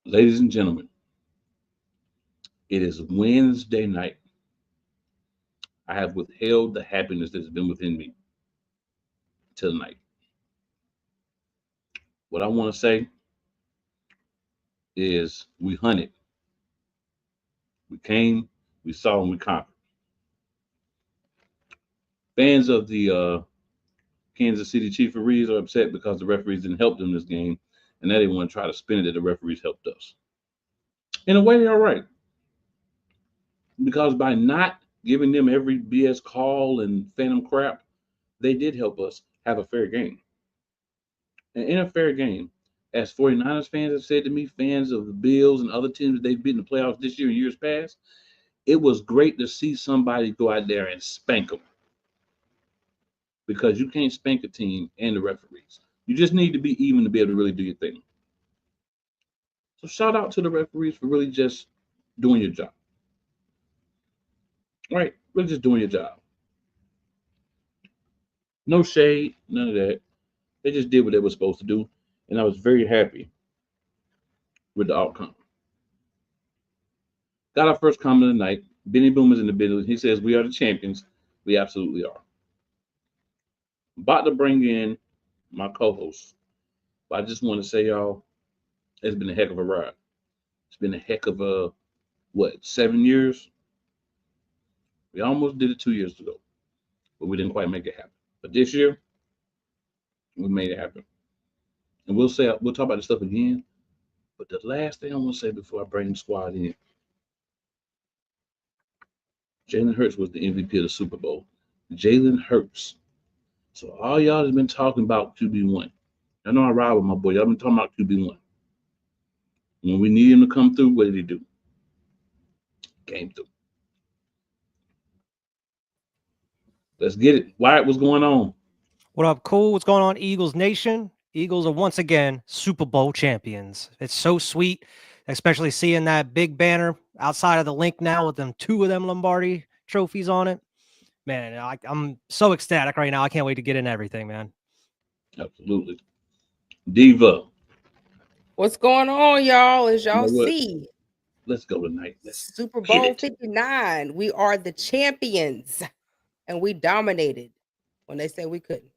Ladies and gentlemen, it is Wednesday night. I have withheld the happiness that's been within me till tonight. What I want to say is we hunted, we came, we saw, and we conquered. Fans of the Kansas City Chiefs are upset because the referees didn't help them this game, and now they want to try to spin it that the referees helped us. In a way, they're right because by not giving them every BS call and phantom crap, they did help us have a fair game. And in a fair game, as 49ers fans have said to me, fans of the Bills and other teams that they've beaten in the playoffs this year and years past, it was great to see somebody go out there and spank them because you can't spank a team and the referees. You just need to be even to be able to really do your thing. So shout out to the referees for really just doing your job. Right? Really just doing your job. No shade, none of that. They just did what they were supposed to do. And I was very happy with the outcome. Got our first comment of the night. Benny Boomer's in the building. He says, "We are the champions." We absolutely are. About to bring in my co-host. But I just want to say, y'all, it's been a heck of a ride. It's been a heck of a, 7 years? We almost did it 2 years ago, but we didn't quite make it happen. But this year, we made it happen. And we'll talk about this stuff again. But the last thing I want to say before I bring the squad in, Jalen Hurts was the MVP of the Super Bowl. Jalen Hurts. So all y'all has been talking about QB1. I know I ride with my boy. Y'all been talking about QB1. When we need him to come through, what did he do? Came through. Let's get it. Wyatt, what's going on? What up, cool? What's going on, Eagles Nation? Eagles are once again Super Bowl champions. It's so sweet, especially seeing that big banner outside of the link now with two of them Lombardi trophies on it. Man, I'm so ecstatic right now. I can't wait to get in everything, man. Absolutely. Diva. What's going on, y'all? As y'all see, let's go tonight. Super Bowl 59. We are the champions, and we dominated. When they said we couldn't,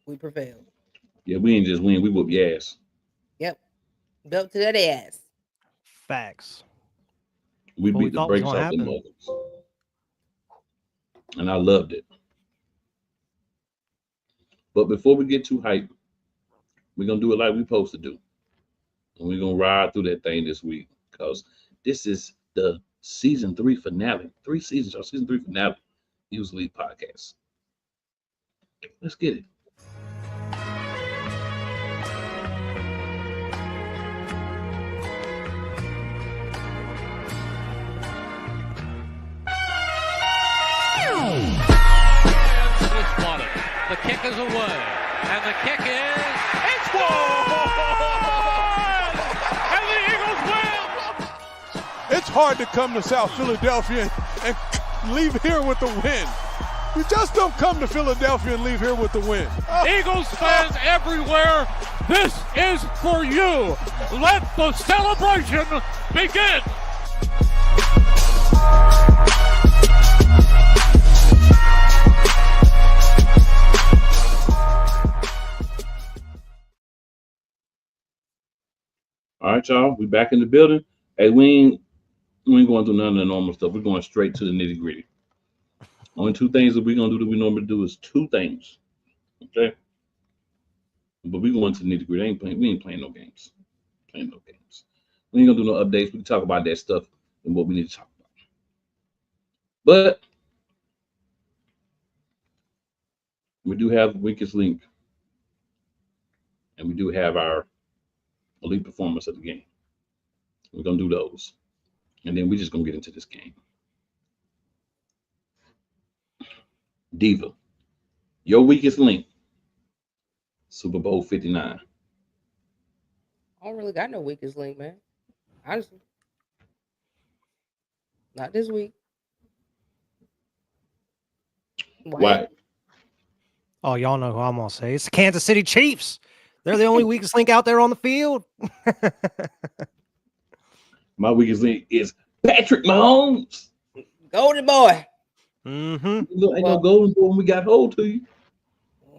we prevailed. Yeah, we ain't just win. We whoop your ass. Yep. Belt to that ass. Facts. We beat the brakes off the mothers. And I loved it. But before we get too hyped, we're going to do it like we're supposed to do. And we're going to ride through that thing this week because this is the season 3 finale. 3 seasons, our season 3 finale. Eagles League podcast. Let's get it. The kick is away, and the kick it's good! And the Eagles win! It's hard to come to South Philadelphia and leave here with the win. You just don't come to Philadelphia and leave here with the win. Eagles fans everywhere, this is for you. Let the celebration begin. All right, y'all. We back in the building. Hey, we ain't going through none of the normal stuff. We're going straight to the nitty gritty. Only 2 things that we're gonna do that we normally do is 2 things. Okay. But we going to the nitty gritty. We ain't playing no games. We ain't gonna do no updates. We can talk about that stuff and what we need to talk about. But we do have the weakest link, and we do have our elite performance of the game. We're gonna do those, and then we're just gonna get into this game. Diva, your weakest link, Super Bowl 59. I don't really got no weakest link, man. Honestly. Not this week. Why? Oh, y'all know who I'm going to say. It's the Kansas City Chiefs. They're the only weakest link out there on the field. My weakest link is Patrick Mahomes. Golden boy. Mm-hmm. Ain't no Well- golden boy when we got hold to you.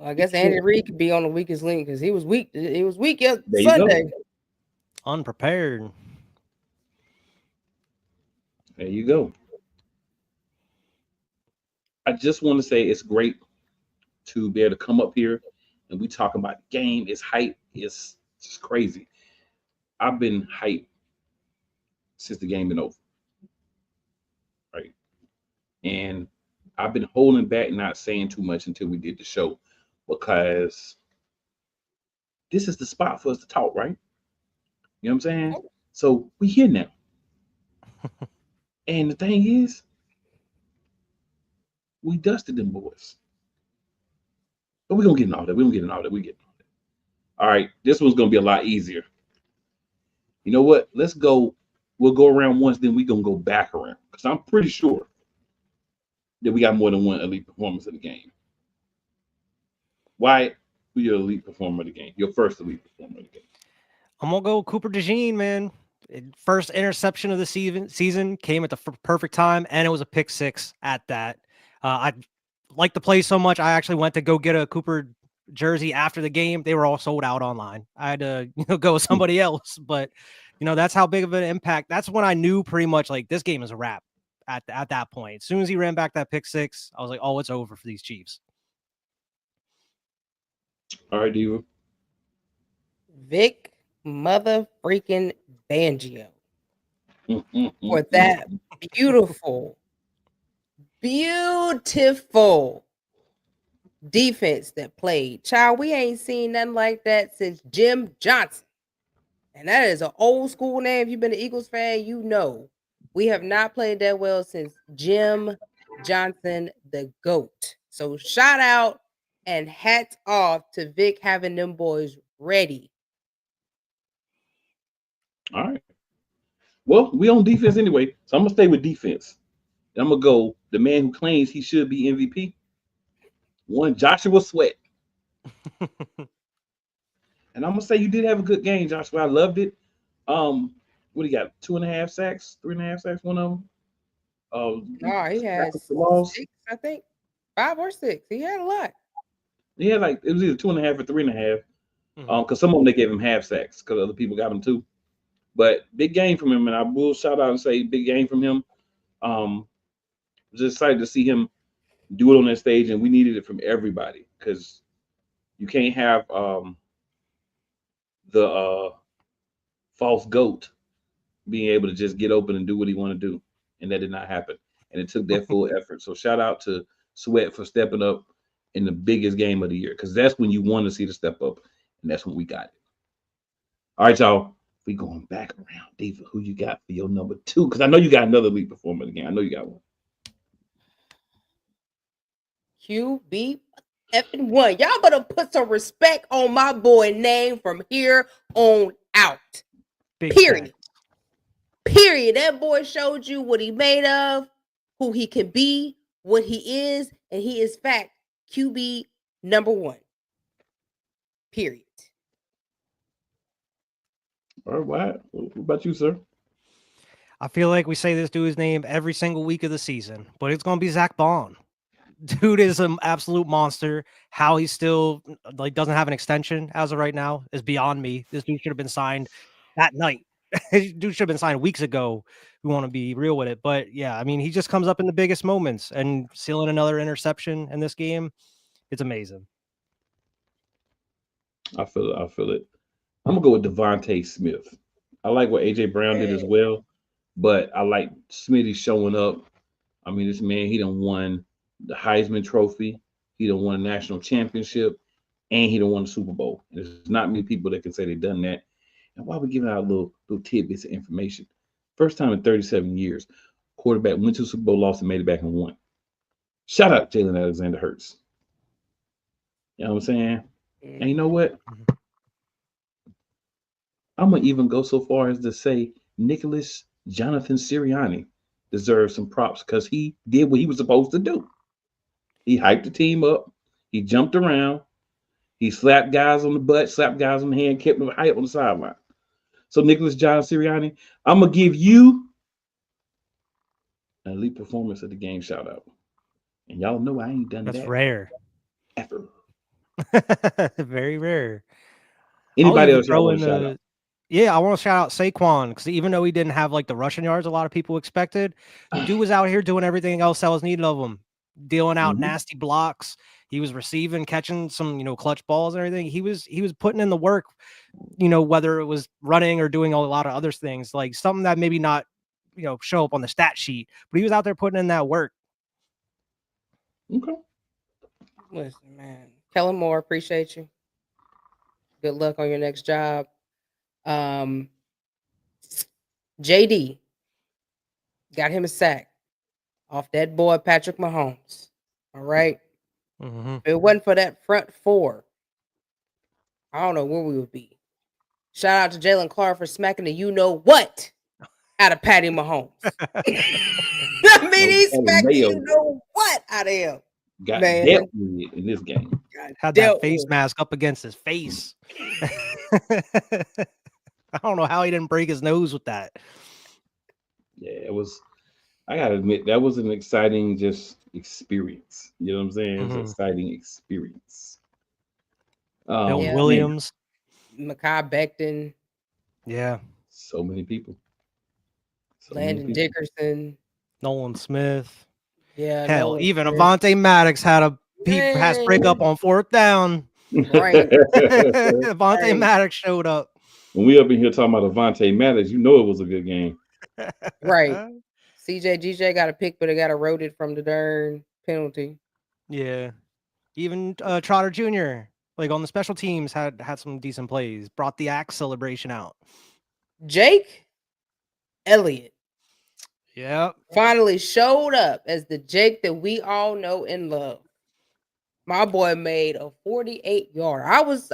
I guess Andy Reid could be on the weakest link because he was weak. He was weak There you Sunday. go. Unprepared. There you go. I just want to say it's great to be able to come up here and we talk about the game. It's hype. It's just crazy. I've been hyped since the game been over. Right. And I've been holding back, not saying too much until we did the show, because this is the spot for us to talk, right? You know what I'm saying? So we here now. And the thing is, we dusted them boys. But we're gonna get in all that. We get in all that. All right, this one's gonna be a lot easier. You know what? Let's go. We'll go around once, then we're gonna go back around. Because I'm pretty sure that we got more than one elite performance in the game. Why were your elite performer of the game? Your first elite performer of the game. I'm gonna go Cooper DeJean, man. First interception of the season came at the perfect time, and it was a pick six at that. I like the play so much. I actually went to go get a Cooper jersey after the game. They were all sold out online. I had to go with somebody else, but that's how big of an impact. That's when I knew pretty much like this game is a wrap at that point. As soon as he ran back that pick six, I was like, oh, it's over for these Chiefs. All right, Diva. Vic mother freaking Fangio for that beautiful defense that played. Child, we ain't seen nothing like that since Jim Johnson. And that is an old school name. If you've been an Eagles fan, you know. We have not played that well since Jim Johnson, the GOAT. So shout out and hats off to Vic having them boys ready. All right. Well, we on defense anyway, so I'm gonna stay with defense. I'm gonna go the man who claims he should be MVP. One, Joshua Sweat. And I'm gonna say you did have a good game, Joshua. I loved it. What do you got? 2.5 sacks, 3.5 sacks, one of them. No, he has 6, I think. 5 or 6. He had a lot. He had it was either 2.5 or 3.5. Because some of them they gave him half sacks because other people got them too. But big game from him, and I will shout out and say big game from him. Just excited to see him do it on that stage, and we needed it from everybody because you can't have the false GOAT being able to just get open and do what he want to do, and that did not happen. And it took that full effort. So shout out to Sweat for stepping up in the biggest game of the year, because that's when you want to see the step up, and that's when we got it. All right, y'all. We going back around. Diva, who you got for your number 2? Because I know you got another elite performer again. I know you got one. QB effing 1. Y'all better put some respect on my boy name from here on out. Period. That boy showed you what he made of, who he can be, what he is, and he is fact QB number 1. Period. All right, what about you, sir? I feel like we say this dude's name every single week of the season, but it's going to be Zach Bond. Dude is an absolute monster. How he still doesn't have an extension as of right now is beyond me. This dude should have been signed that night. Dude should have been signed weeks ago. We want to be real with it. But yeah, I mean, he just comes up in the biggest moments, and sealing another interception in this game, it's amazing. I feel it. I'm gonna go with Devontae Smith. I like what AJ Brown did as well, but I like Smitty showing up. I mean, this man, he done won the Heisman Trophy, he done won a national championship, and he done won the Super Bowl. There's not many people that can say they've done that. And why we giving out little tidbits of information? First time in 37 years, quarterback went to the Super Bowl, lost, and made it back and won. Shout out Jalen Alexander Hurts. You know what I'm saying? And you know what? I'm going to even go so far as to say Nicholas Jonathan Sirianni deserves some props because he did what he was supposed to do. He hyped the team up. He jumped around. He slapped guys on the butt, slapped guys on the hand, kept them hype on the sideline. So Nicholas John Sirianni, I'm gonna give you an elite performance of the game shout out. And y'all know I ain't done That's that rare. ever. Very rare. Anybody I'll even else y'all throw want in to shout out? Yeah, I want to shout out Saquon because even though he didn't have like the rushing yards a lot of people expected, dude was out here doing everything else that was needed of him, dealing out nasty blocks. He was receiving, catching some, clutch balls and everything. He was putting in the work, whether it was running or doing a lot of other things, like something that maybe not, show up on the stat sheet, but he was out there putting in that work. Okay. Listen, man. Kellen Moore, appreciate you. Good luck on your next job. JD got him a sack off that boy Patrick Mahomes. All right. Mm-hmm. If it wasn't for that front four, I don't know where we would be. Shout out to Jalen Clark for smacking the what out of Patty Mahomes. I mean, he smacked the what out of him. Got dealt with in this game. Had that face mask up against his face. I don't know how he didn't break his nose with that. Yeah, it was. I gotta admit that was an exciting just experience. You know what I'm saying? It was an exciting experience. Bill Williams, Mekhi Becton. Yeah. So many people. Landon Dickerson. Nolan Smith. Yeah. Hell, Nolan even Smith. Avonte Maddox had a pass breakup on 4th down. Right. Avonte Maddox showed up. When we up in here talking about Avonte Maddox, you know it was a good game. Right. GJ got a pick, but it got eroded from the darn penalty. Yeah. Even Trotter Jr., like on the special teams, had some decent plays. Brought the axe celebration out. Jake Elliott. Yep. Finally showed up as the Jake that we all know and love. My boy made a 48-yard. I was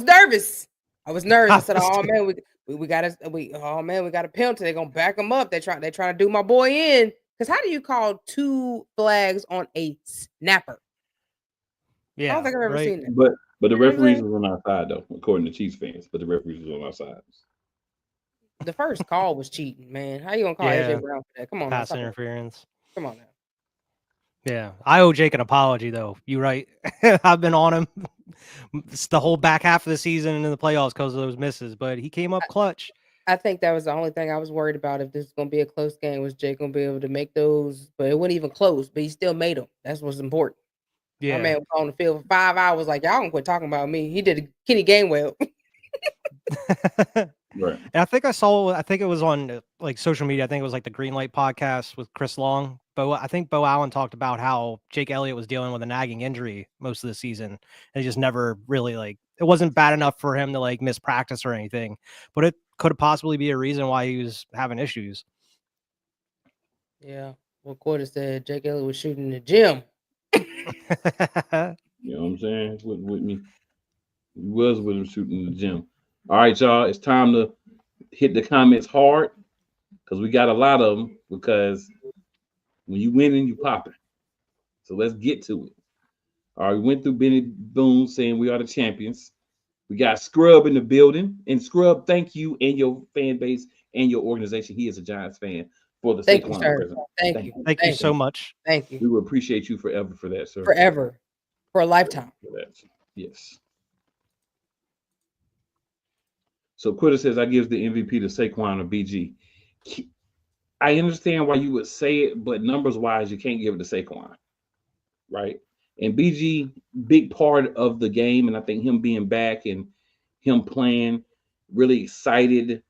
nervous. I said, "Oh man, we got a penalty. They're gonna back him up. They're trying to do my boy in. Because how do you call 2 flags on a snapper? Yeah, I don't think I've ever seen that. But the referees was on our side though, according to Chiefs fans. But the referees was on our side. The first call was cheating, man. How you gonna call AJ Brown for that? Come on, pass interference. Come on now. Yeah, I owe Jake an apology though. You're right. I've been on him the whole back half of the season and in the playoffs because of those misses, but he came up clutch. I think that was the only thing I was worried about. If this is going to be a close game, was Jake going to be able to make those? But it wasn't even close, but he still made them. That's what's important. Yeah. My man was on the field for 5 hours like, y'all don't quit talking about me. He did a Kenny Gainwell. Right. And I think it was on like social media. I think it was like the Green Light podcast with Chris Long. But I think Bo Allen talked about how Jake Elliott was dealing with a nagging injury most of the season. And he just never really it wasn't bad enough for him to miss practice or anything, but it could possibly be a reason why he was having issues. Yeah. Well, Quarter said Jake Elliott was shooting in the gym. You know what I'm saying? With me. He was with him shooting in the gym. All right, y'all. It's time to hit the comments hard because we got a lot of them because when you winning, you popping. So let's get to it. All right, we went through Benny Boone saying we are the champions. We got Scrub in the building. And Scrub, thank you and your fan base and your organization. He is a Giants fan for the Thank you, sir. Thank you so much. Thank you. We will appreciate you forever for that, sir. Forever. For a lifetime. For that. Yes. So Quitter says, I give the MVP to Saquon or BG. I understand why you would say it, but numbers-wise, you can't give it to Saquon, right? And BG, big part of the game, and I think him being back and him playing really excited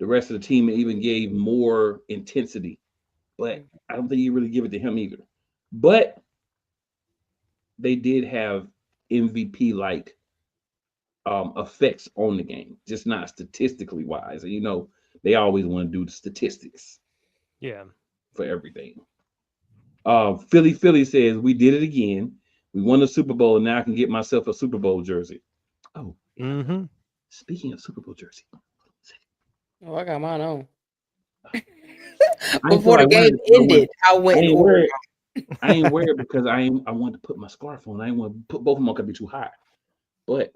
the rest of the team and even gave more intensity. But I don't think you really give it to him either. But they did have MVP-like effects on the game, just not statistically wise. And they always want to do the statistics. Yeah. For everything. Philly says we did it again. We won the Super Bowl, and now I can get myself a Super Bowl jersey. Oh. Mm-hmm. Speaking of Super Bowl jersey. Oh, I got mine on. Before the game ended, I went and ordered. I ain't wear it because I wanted to put my scarf on. I didn't want to put both of them on because it'd be too hot. But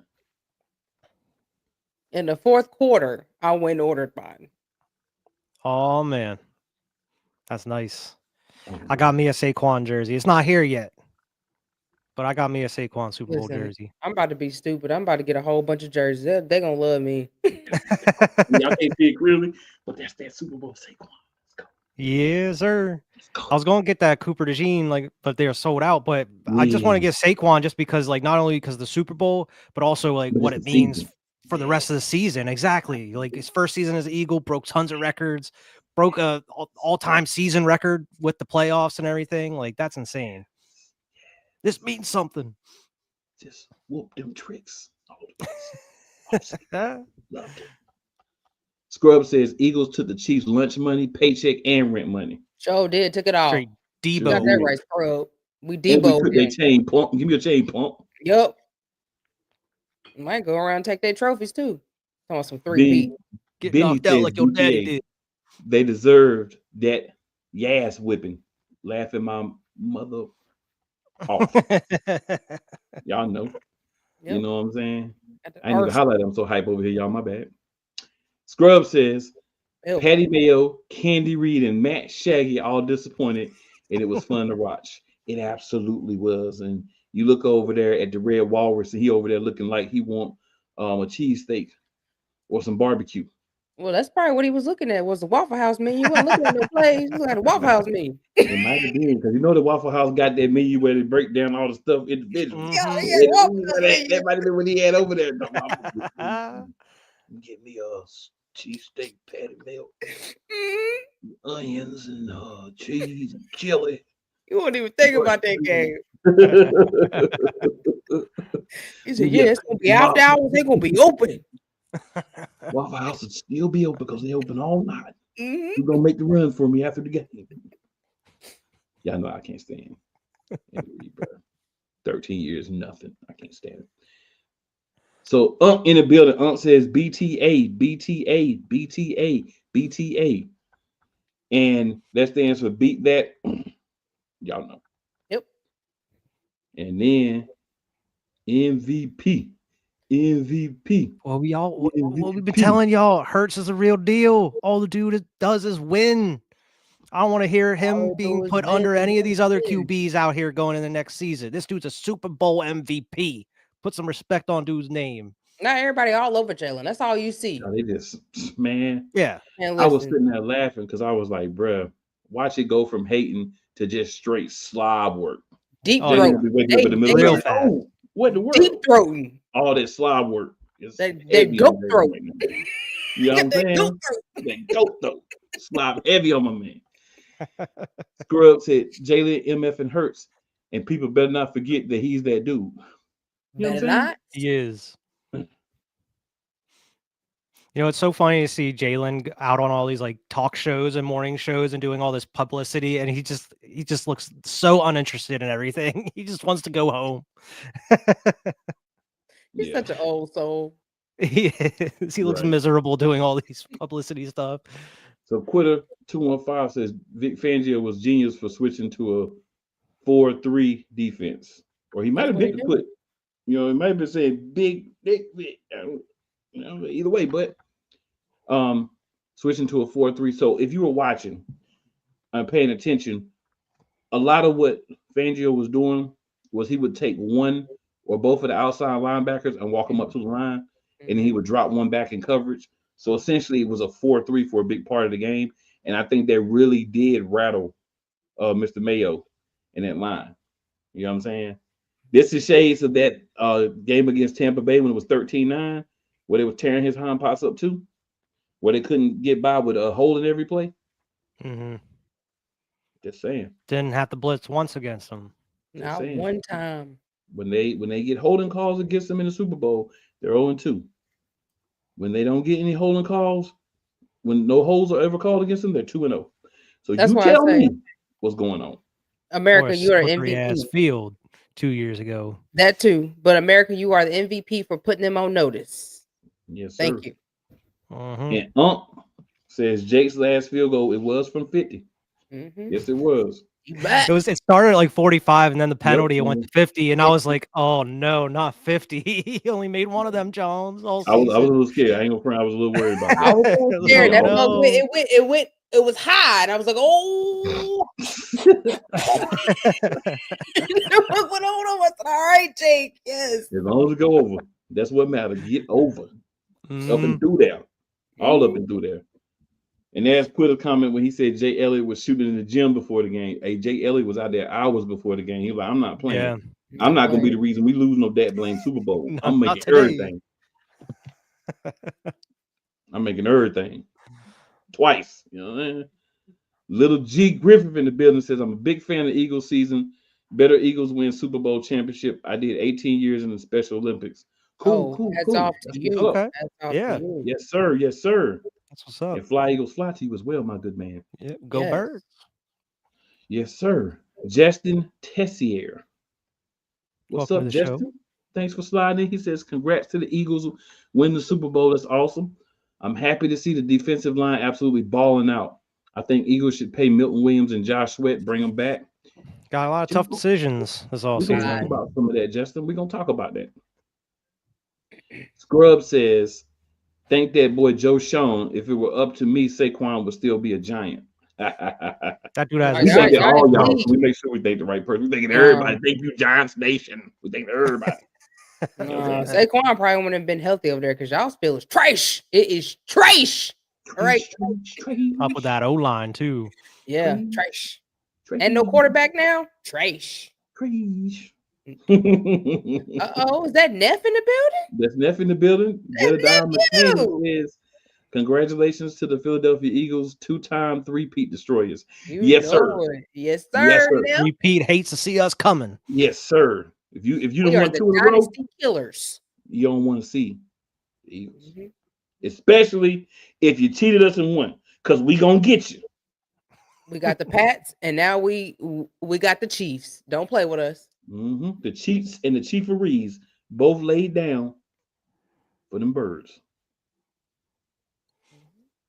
In the fourth quarter, I went and ordered mine. Oh man, that's nice. I got me a Saquon jersey. It's not here yet, but I got me a Saquon Super Bowl Listen, jersey. I'm about to be stupid. I'm about to get a whole bunch of jerseys. They're gonna love me. Y'all can't see it clearly, but that's that Super Bowl Saquon. Let's go. Yes, sir. Let's go. I was going to get that Cooper DeJean, but they're sold out. But I just want to get Saquon just because, not only because of the Super Bowl, but also But what it's it the means season. for the rest of the season. Exactly. His first season as an Eagle, broke tons of records, broke a all-time season record with the playoffs and everything. That's insane. This means something. Just whoop them tricks. Yeah. Loved it. Scrub says Eagles took the Chiefs lunch money, paycheck, and rent money. Joe did took it all. Straight You Debo. got that right, Scrub. We And we Debo. took their chain pump. Give me a chain pump. Yep. Might go around and take their trophies too. I want some 3P. Getting knocked out like your daddy did. They deserved that ass whipping. Laughing my mother off. Y'all know. Yep. You know what I'm saying? At the I ain't even Arsenal. highlight. I'm so hype over here, y'all. My bad. Scrub says Ew. Patty Mayo, Candy Reed, and Matt Shaggy all disappointed, and it was fun to watch. It absolutely was. And you look over there at the Red Walrus, and he over there looking like he want a cheesesteak or some barbecue. Well, that's probably what he was looking at was the Waffle House menu. He wasn't looking at no plays. He was at the Waffle House menu. It might have been because the Waffle House got that menu where they break down all the stuff individually. Yeah, Mhm. yeah, Waffle House menu. That might have been what he had over there. Get me a cheesesteak patty milk, onions, and cheese and chili. You wouldn't even think about that game. He said, Yeah. "Yeah, it's gonna be after hours. They're gonna be open." Waffle House would still be open because they open all night. Mhm. You're gonna make the run for me after the game. Y'all know I can't stand it. 13 years, nothing. I can't stand it. So in the building, says BTA, BTA, BTA, BTA. And that stands for beat that. Y'all know. Yep. And then MVP. MVP. Well, we've been telling y'all, Hurts is a real deal. All the dude does is win. I don't want to hear him All being those put under any of these other wins. QBs out here going in the next season. This dude's a Super Bowl MVP. Put some respect on dude's name. Not everybody all over Jalen. That's all you see. They just, man. Yeah. And I was listen, sitting there laughing because I was like, bruh, watch it go from hating to just straight slob work. deep Oh, Jalen throat. gonna be waking up in the middle real of the fast. night. Oh, what in the world? Deep throating. All that slob work. Is They heavy goat on Jalen throat. right now. You know what I'm They saying? goat throat. That goat throat. Slob heavy on my man. Scrub said Jalen, MF, and Hurts. And people better not forget that he's that dude. You know what I'm Better saying? not. He is. It's so funny to see Jalen out on all these talk shows and morning shows and doing all this publicity, and he just looks so uninterested in everything. He just wants to go home. He's Yeah. such an old soul. He is. He looks Right. miserable doing all these publicity stuff. So Quitter 215 says Vic Fangio was genius for switching to a 4-3 defense. Or he might have That's what been he to put, he might have been saying big. Either way, but switching to a 4-3. So if you were watching and paying attention, a lot of what Fangio was doing was he would take one or both of the outside linebackers and walk them up to the line, and then he would drop one back in coverage. So essentially, it was a 4-3 for a big part of the game, and I think that really did rattle Mr. Mayo in that line. You know what I'm saying? This is shades of that game against Tampa Bay when it was 13-9, where they were tearing his hind parts up too, where they couldn't get by with a hole in every play. Mm-hmm. Just saying. Didn't have to blitz once against him. Not saying. one time. When they get holding calls against them in the Super Bowl, they're 0-2. When they don't get any holding calls, when no holds are ever called against them, they're 2-0. So That's you why I tell say- me what's going on. America, you are an slippery ass MVP. field 2 years ago. That too. But America, you are the MVP for putting them on notice. Yes, sir. Thank you. Mhm. And says Jake's last field goal, it was from 50. Mhm. Yes, it was. It started at like 45, and then the penalty went to 50, and I was like, "Oh no, not 50!" He only made one of them, Jones. All I was a season. little scared. I ain't gonna front. I was a little worried about that. I was a little scared. That no. it was high, and I was like, "Oh." What on? I said, all right, Jake. Yes. As long as it go over, that's what matters. Get over, up and through there, all up and through there. And there's put a comment when he said Jay Elliott was shooting in the gym before the game. Hey, Jay Elliott was out there hours before the game. He was like, I'm not playing. Yeah. I'm not gonna be the reason we lose no dad blame Super Bowl. I'm Not making today. everything. I'm making everything twice. You know what I'm saying? Little G Griffith in the building says, I'm a big fan of the Eagles season. Better Eagles win Super Bowl championship. I did 18 years in the Special Olympics. Cool. That's off to you. Okay. Yeah. Yes, sir. Yes, sir. That's what's up. And Fly Eagles fly to you as well, my good man. Yeah. Go Birds. Yes, sir. Justin Tessier. What's Welcome up, to the Justin? show. Thanks for sliding in. He says, congrats to the Eagles win the Super Bowl. That's awesome. I'm happy to see the defensive line absolutely balling out. I think Eagles should pay Milton Williams and Josh Sweat, bring them back. Got a lot of tough decisions this all We're going to season. talk about some of that, Justin. We're going to talk about that. Scrub says, thank that boy Joe Sean. If it were up to me, Saquon would still be a Giant. That dude has We God, thinking all God, y'all. So we make sure we think the right person. We thinking everybody. Thank you, Giants Nation. We think everybody. Saquon probably wouldn't have been healthy over there because y'all spill is trash. It is trash. All right. up with that O-line too. Yeah, trash. And no quarterback now? Trash. Trash. Uh-oh, is that Neff in the building? That's Neff in the building. That's McCain says, congratulations to the Philadelphia Eagles, 2-time three-peat destroyers. Yes, sir. Yes, sir. Repeat hates to see us coming. Yes, sir. If you don't want two in a row, killers. You don't want to see the Eagles. Especially if you cheated us and won, because we gonna get you. We got the Pats, and now we got the Chiefs. Don't play with us. The Chiefs and the Chieferees both laid down for them birds.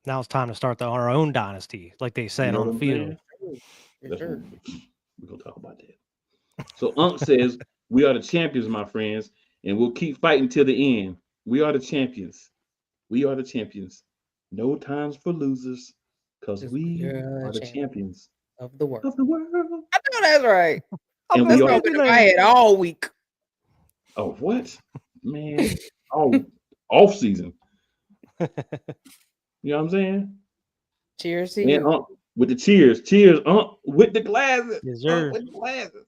Now it's time to start our own dynasty, like they said on the field. We're gonna talk about that. So Unc says, we are the champions, my friends, and we'll keep fighting till the end. We are the champions. We are the champions. No times for losers, because we are the champions of the world. I know that's right. And that's been in my head all week. Oh, what? Man, off season. You know what I'm saying? Cheers to you. And with the cheers. Cheers, with the glasses. Yes, sir. With the glasses.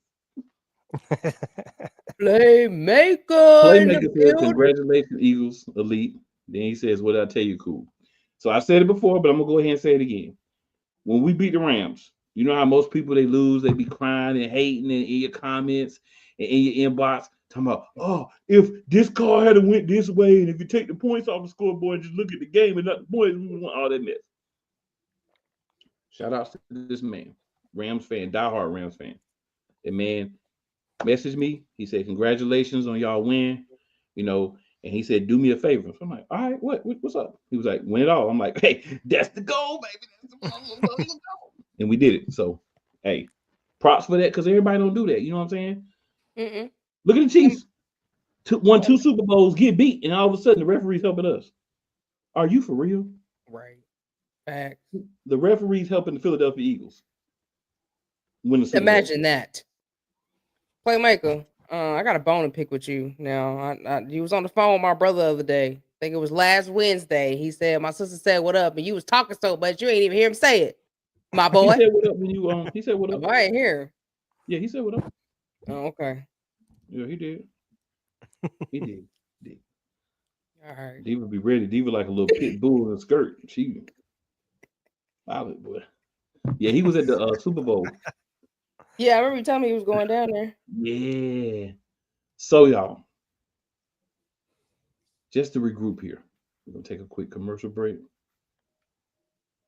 Playmaker says, congratulations, Eagles elite. Then he says, what did I tell you, cool? So I said it before, but I'm gonna go ahead and say it again. When we beat the Rams, you know how most people they lose, they be crying and hating in your comments and in your inbox, talking about, oh, if this car had went this way, and if you take the points off the scoreboard and just look at the game and not the points, we want all that mess. Shout out to this man, Rams fan, diehard Rams fan. The man messaged me. He said, congratulations on y'all win, and he said, do me a favor. So I'm like, all right, what's up? He was like, win it all. I'm like, hey, that's the goal, baby. That's the goal. And we did it. So, hey, props for that, because everybody don't do that. You know what I'm saying? Look at the Chiefs. Won 2 Super Bowls, get beat, and all of a sudden the referee's helping us. Are you for real? Right. Fact. The referee's helping the Philadelphia Eagles win the Super Bowl. Imagine that. Playmaker, I got a bone to pick with you. Now, you was on the phone with my brother the other day. I think it was last Wednesday. He said, my sister said, what up? And you was talking so much, you ain't even hear him say it. My boy. He said what up when you he said what up. Oh, I ain't hear. Yeah, he said what up. Oh, okay. Yeah, he did. He did. All right. Diva be ready. Diva like a little pit bull in a skirt. She solid, boy. Yeah, he was at the Super Bowl. Yeah, I remember you telling me he was going down there. Yeah. So, y'all, just to regroup here, we're going to take a quick commercial break.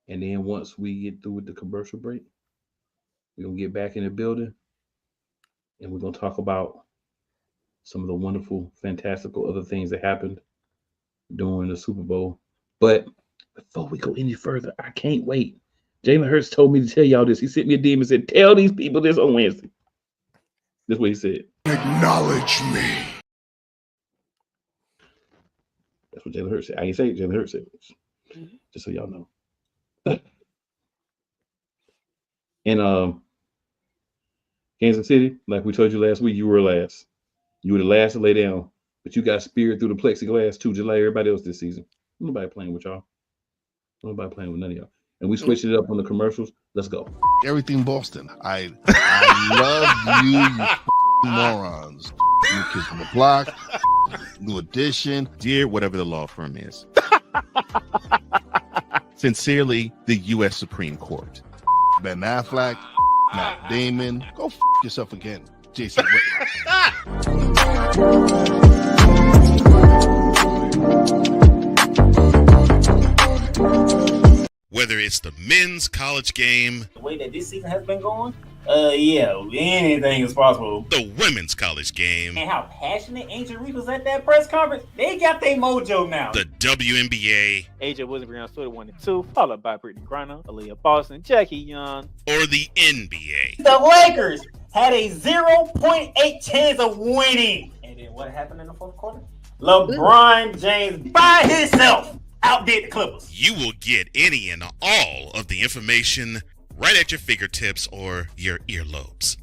And then once we get through with the commercial break, we're going to get back in the building. And we're going to talk about some of the wonderful, fantastical other things that happened during the Super Bowl. But before we go any further, I can't wait Jalen Hurts told me to tell y'all this. He sent me a DM and said, tell these people this on Wednesday. That's what he said. Acknowledge me. That's what Jalen Hurts said. I ain't say it. Jalen Hurts said it. Just so y'all know. And Kansas City, like we told you last week, you were last. You were the last to lay down, but you got speared through the plexiglass too, just like everybody else this season. Nobody playing with y'all. Nobody playing with none of y'all. And we switched it up on the commercials. Let's go. Everything Boston. I love you morons. New Kids on the Block, New Edition. Dear whatever the law firm is. Sincerely, the U.S. Supreme Court. Ben Affleck, Matt Damon. Go yourself again, Jason Whitlock. Whether it's the men's college game, the way that this season has been going, yeah, anything is possible. The women's college game, And how passionate Angel Reese was at that press conference, they got their mojo now. The WNBA, AJ Wilson on Twitter 1 and 2, followed by Brittany Griner, Aaliyah Boston, Jackie Young, or the NBA. The Lakers had a 0.8 chance of winning. And then what happened in the fourth quarter? LeBron James by himself outdid the Clippers. You will get any and all of the information right at your fingertips or your earlobes.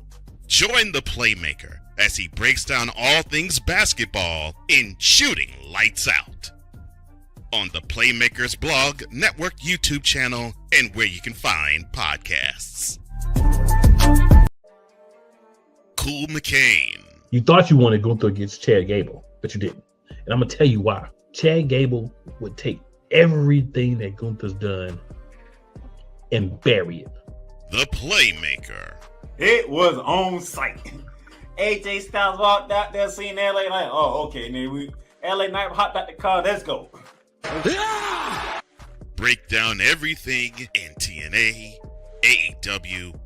Join the Playmaker as he breaks down all things basketball in Shooting Lights Out on the Playmakers blog, network, YouTube channel, and where you can find podcasts. Cool McCain. You thought you wanted Gunther against Chad Gable, but you didn't. And I'm going to tell you why. Chad Gable would take everything that Gunther's done and bury it. The Playmaker. It was on site. AJ Styles walked out there seeing LA like, oh, okay, then we LA Knight hopped out the car, let's go. Break down everything in TNA, AEW,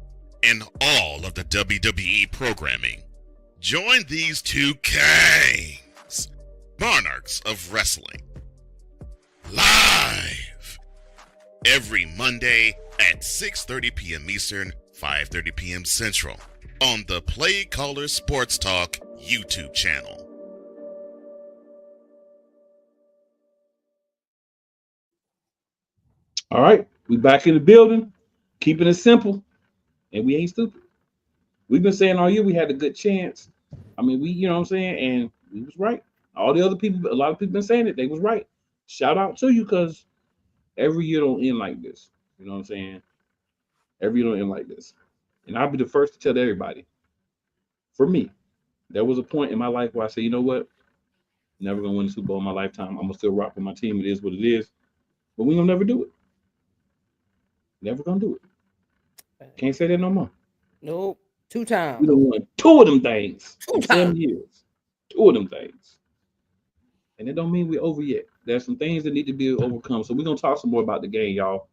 and all of the WWE programming. Join these two kings, monarchs of wrestling, live every Monday at 6:30 p.m. Eastern, 5:30 p.m. Central on the Play Caller Sports Talk YouTube channel. All right, we back in the building, keeping it simple, and we ain't stupid. We've been saying all year we had a good chance. I mean, you know what I'm saying, and we was right. All the other people, a lot of people been saying it, they was right. Shout out to you, because every year don't end like this. You know what I'm saying? Every year don't end like this. And I'll be the first to tell everybody. For me, there was a point in my life where I said, you know what? Never gonna win the Super Bowl in my lifetime. I'm gonna still rock with my team. It is what it is. But we gonna never do it. Never gonna do it. Can't say that no more. Nope. 2 times. We done won 2 of them things in 7 times. years. 2 of them things. And it don't mean we're over yet. There's some things that need to be overcome. So we're gonna talk some more about the game, y'all.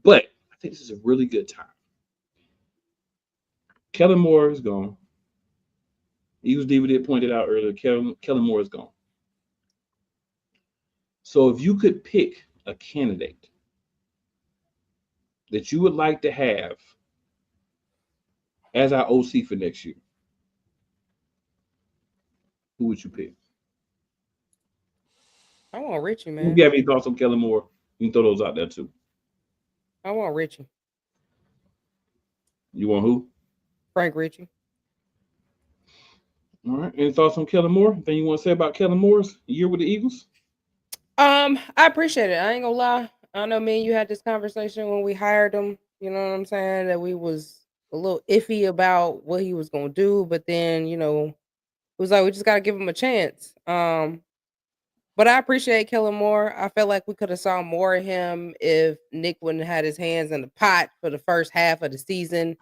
But I think this is a really good time. Kellen Moore is gone. Eagles DVD pointed out earlier, Kellen Moore is gone. So if you could pick a candidate that you would like to have as our OC for next year, who would you pick? I want Richie, If man. you have any thoughts on Kellen Moore, you can throw those out there too. I want Richie. You want who? Frank Richie. All right. Any thoughts on Kellen Moore? Anything you want to say about Kellen Moore's year with the Eagles? I appreciate it. I ain't gonna lie. I know me and you had this conversation when we hired him. You know what I'm saying? That we was a little iffy about what he was gonna do, but then it was like we just gotta give him a chance. But I appreciate Kellen Moore. I felt like we could have saw more of him if Nick wouldn't have had his hands in the pot for the first half of the season.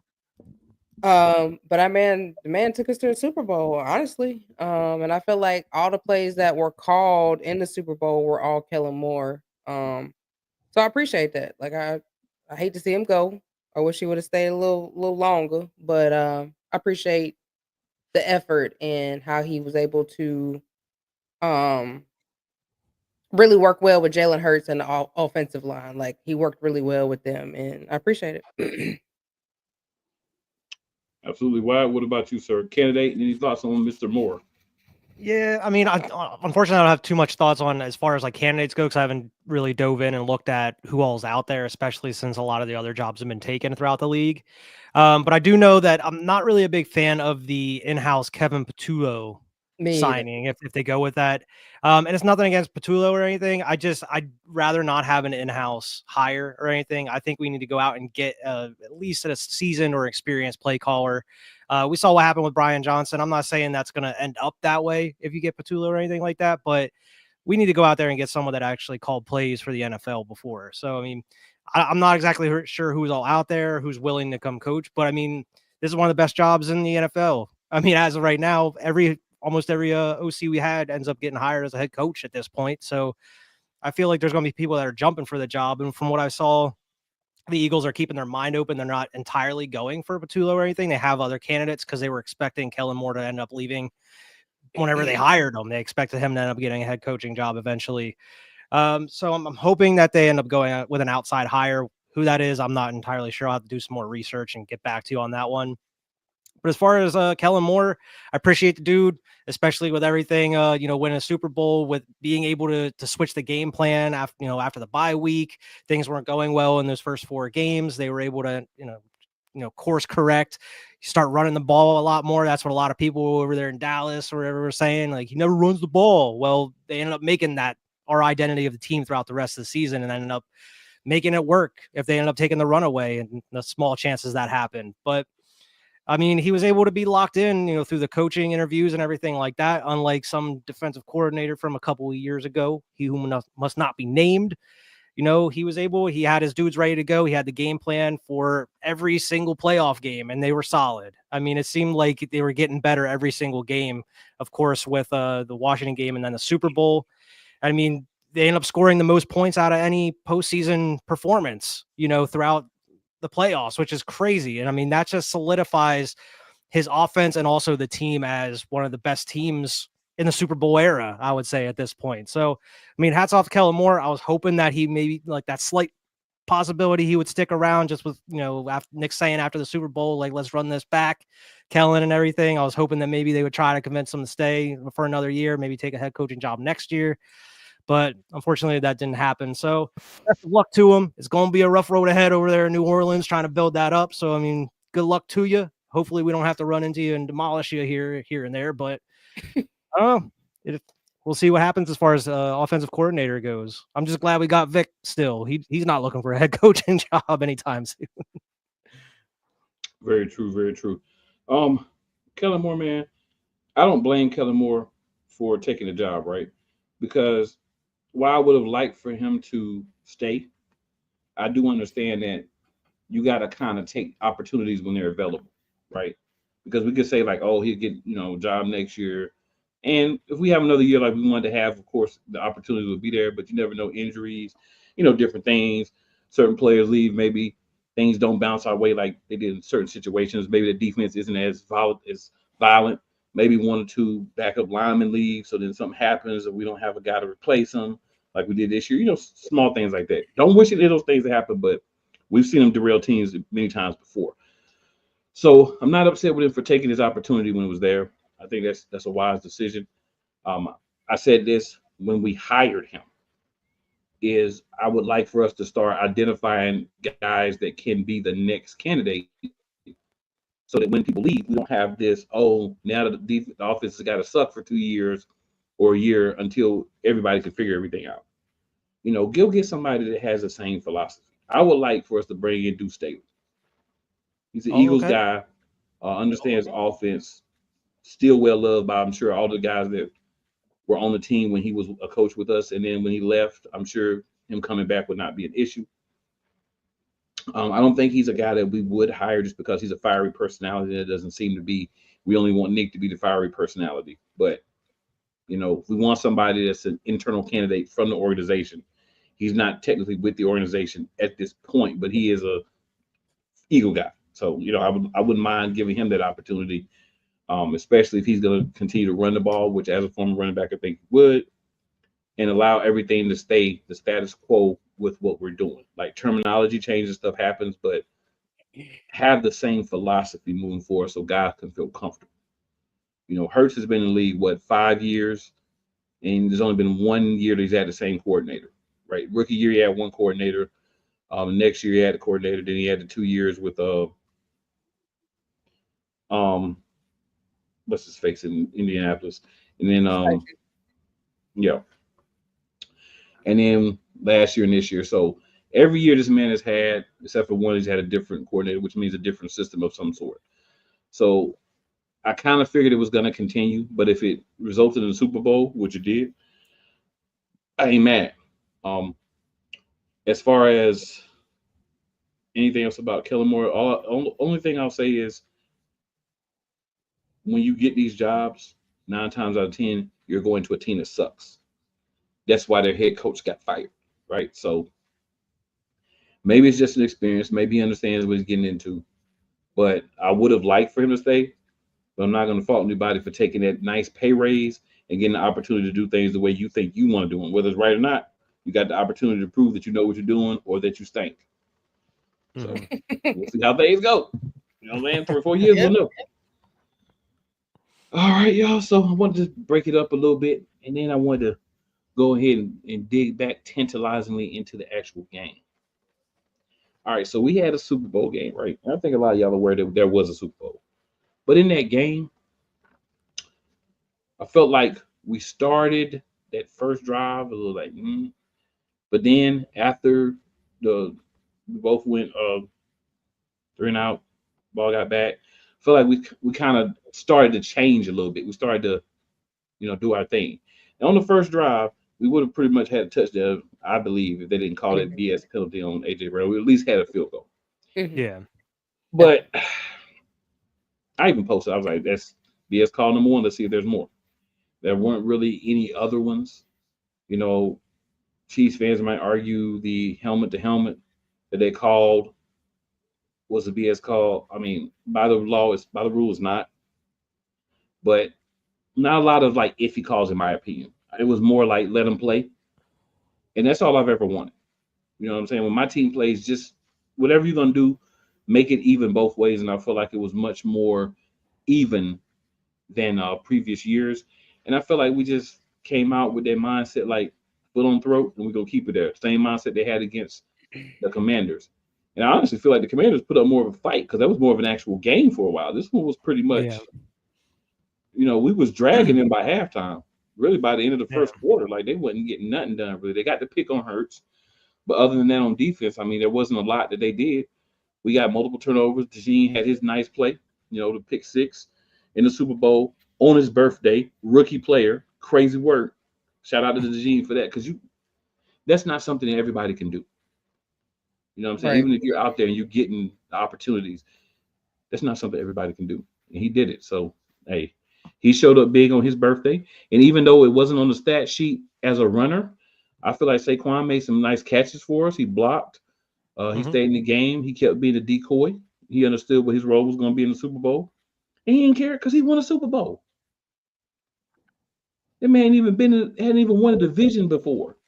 But the man took us to the Super Bowl, honestly. And I feel like all the plays that were called in the Super Bowl were all Kellen Moore. So I appreciate that. Like I hate to see him go. I wish he would have stayed a little longer, but I appreciate the effort and how he was able to really worked well with Jalen Hurts and the offensive line. Like, he worked really well with them, and I appreciate it. Absolutely. Why? What about you, sir? Candidate? Any thoughts on Mr. Moore? Yeah, I mean, unfortunately, I don't have too much thoughts on as far as like candidates go because I haven't really dove in and looked at who all's out there, especially since a lot of the other jobs have been taken throughout the league. But I do know that I'm not really a big fan of the in-house Kevin Patullo signing if they go with that. And it's nothing against Patullo or anything. I'd rather not have an in-house hire or anything. I think we need to go out and get at least a seasoned or experienced play caller. We saw what happened with Brian Johnson. I'm not saying that's going to end up that way if you get Patullo or anything like that, but we need to go out there and get someone that actually called plays for the NFL before. So, I mean, I'm not exactly sure who's all out there, who's willing to come coach, but I mean, this is one of the best jobs in the NFL. I mean, as of right now, almost every OC we had ends up getting hired as a head coach at this point. So I feel like there's going to be people that are jumping for the job. And from what I saw, the Eagles are keeping their mind open. They're not entirely going for Patullo or anything. They have other candidates because they were expecting Kellen Moore to end up leaving whenever they hired him. They expected him to end up getting a head coaching job eventually. So I'm hoping that they end up going with an outside hire. Who that is, I'm not entirely sure. I'll have to do some more research and get back to you on that one. But as far as Kellen Moore, I appreciate the dude, especially with everything, winning a Super Bowl, with being able to switch the game plan after the bye week. Things weren't going well in those first 4 games. They were able to, course correct, start running the ball a lot more. That's what a lot of people over there in Dallas or whatever were saying. Like, he never runs the ball. Well, they ended up making that our identity of the team throughout the rest of the season and ended up making it work if they ended up taking the run away, and the small chances that happened. But I mean, he was able to be locked in, through the coaching interviews and everything like that. Unlike some defensive coordinator from a couple of years ago, he who must not be named, he had his dudes ready to go. He had the game plan for every single playoff game, and they were solid. I mean, it seemed like they were getting better every single game, of course, with the Washington game and then the Super Bowl. I mean, they ended up scoring the most points out of any postseason performance, throughout the playoffs, which is crazy. And I mean, that just solidifies his offense and also the team as one of the best teams in the Super Bowl era, I would say, at this point. So, I mean, hats off to Kellen Moore. I was hoping that he maybe, like, that slight possibility he would stick around, just with, after Nick saying after the Super Bowl, like, let's run this back, Kellen and everything. I was hoping that maybe they would try to convince him to stay for another year, maybe take a head coaching job next year. But unfortunately, that didn't happen. So best of luck to him. It's going to be a rough road ahead over there in New Orleans trying to build that up. So, I mean, good luck to you. Hopefully we don't have to run into you and demolish you here and there. But I don't know. We'll see what happens as far as offensive coordinator goes. I'm just glad we got Vic still. He's not looking for a head coaching job anytime soon. Very true. Very true. Kellen Moore, man, I don't blame Kellen Moore for taking the job, right? Because while I would have liked for him to stay, I do understand that you got to kind of take opportunities when they're available, right? Because we could say, like, oh, he'll get, a job next year. And if we have another year like we wanted to have, of course, the opportunity will be there, but you never know, injuries, different things. Certain players leave, maybe things don't bounce our way like they did in certain situations. Maybe the defense isn't as violent. Maybe 1 or 2 backup linemen leave, so then something happens, or we don't have a guy to replace them like we did this year. Small things like that. Don't wish any of those things to happen, but we've seen them derail teams many times before. So I'm not upset with him for taking his opportunity when it was there. I think that's a wise decision. I said this when we hired him, is I would like for us to start identifying guys that can be the next candidate, so that when people leave, we don't have this, oh, now the offense has got to suck for 2 years or a year until everybody can figure everything out. Go get somebody that has the same philosophy. I would like for us to bring in Deuce Staley. He's an Eagles guy, understands offense, still well loved by, I'm sure, all the guys that were on the team when he was a coach with us. And then when he left, I'm sure him coming back would not be an issue. I don't think he's a guy that we would hire just because he's a fiery personality. That doesn't seem to be. We only want Nick to be the fiery personality. But, if we want somebody that's an internal candidate from the organization, he's not technically with the organization at this point, but he is a Eagle guy. So, I wouldn't mind giving him that opportunity, especially if he's going to continue to run the ball, which as a former running back, I think he would. and allow everything to stay the status quo with what we're doing. Like terminology changes, stuff happens, but have the same philosophy moving forward so guys can feel comfortable. You know, Hurts has been in the league, 5 years, and there's only been 1 year that he's had the same coordinator, right? Rookie year, he had one coordinator. Next year, he had a coordinator. Then he had the 2 years with what's his face in Indianapolis, and then yeah, and then last year and this year. So every year this man has had, except for one, he's had a different coordinator, which means a different system of some sort. So I kind of figured it was going to continue, but if it resulted in the Super Bowl, which it did, I ain't mad. As far as anything else about Kellen Moore, only thing I'll say is when you get these jobs, 9 times out of 10, you're going to a team that sucks. That's why their head coach got fired, right? So maybe it's just an experience. Maybe he understands what he's getting into. But I would have liked for him to stay. But I'm not going to fault anybody for taking that nice pay raise and getting the opportunity to do things the way you think you want to do them. Whether it's right or not, you got the opportunity to prove that you know what you're doing or that you stink. So we'll see how things go. You know what I'm saying? 3 or 4 years, we'll know. All right, y'all. So I wanted to break it up a little bit, and then I wanted to go ahead and dig back tantalizingly into the actual game. All right, so we had a Super Bowl game, right? And I think a lot of y'all are aware that there was a Super Bowl. But in that game, I felt like we started that first drive a little like, but then after we both went 3 and out, ball got back. I feel like we kind of started to change a little bit. We started to, do our thing. And on the first drive, we would have pretty much had a touchdown, I believe, if they didn't call that BS penalty on AJ Brown. We at least had a field goal. Yeah. But I even posted, I was like, that's BS call number 1. Let's see if there's more. There weren't really any other ones. Chiefs fans might argue the helmet to helmet that they called was a BS call. I mean, by the rule, it's not. But not a lot of like iffy calls, in my opinion. It was more like let them play. And that's all I've ever wanted. You know what I'm saying? When my team plays, just whatever you're going to do, make it even both ways. And I feel like it was much more even than previous years. And I feel like we just came out with that mindset like foot on throat, and we're going to keep it there. Same mindset they had against the Commanders. And I honestly feel like the Commanders put up more of a fight because that was more of an actual game for a while. This one was pretty much, we was dragging them by halftime. Really, by the end of the first quarter, like they wasn't getting nothing done. Really, they got to pick on Hurts, but other than that, on defense, I mean, there wasn't a lot that they did. We got multiple turnovers. DeJean had his nice play, the pick 6 in the Super Bowl on his birthday. Rookie player, crazy work. Shout out to DeJean for that, because that's not something that everybody can do. You know what I'm saying? Right. Even if you're out there and you're getting the opportunities, that's not something everybody can do, and he did it. So, hey. He showed up big on his birthday. And even though it wasn't on the stat sheet as a runner, I feel like Saquon made some nice catches for us. He blocked. He stayed in the game. He kept being a decoy. He understood what his role was going to be in the Super Bowl. And he didn't care because he won a Super Bowl. That man hadn't even won a division before.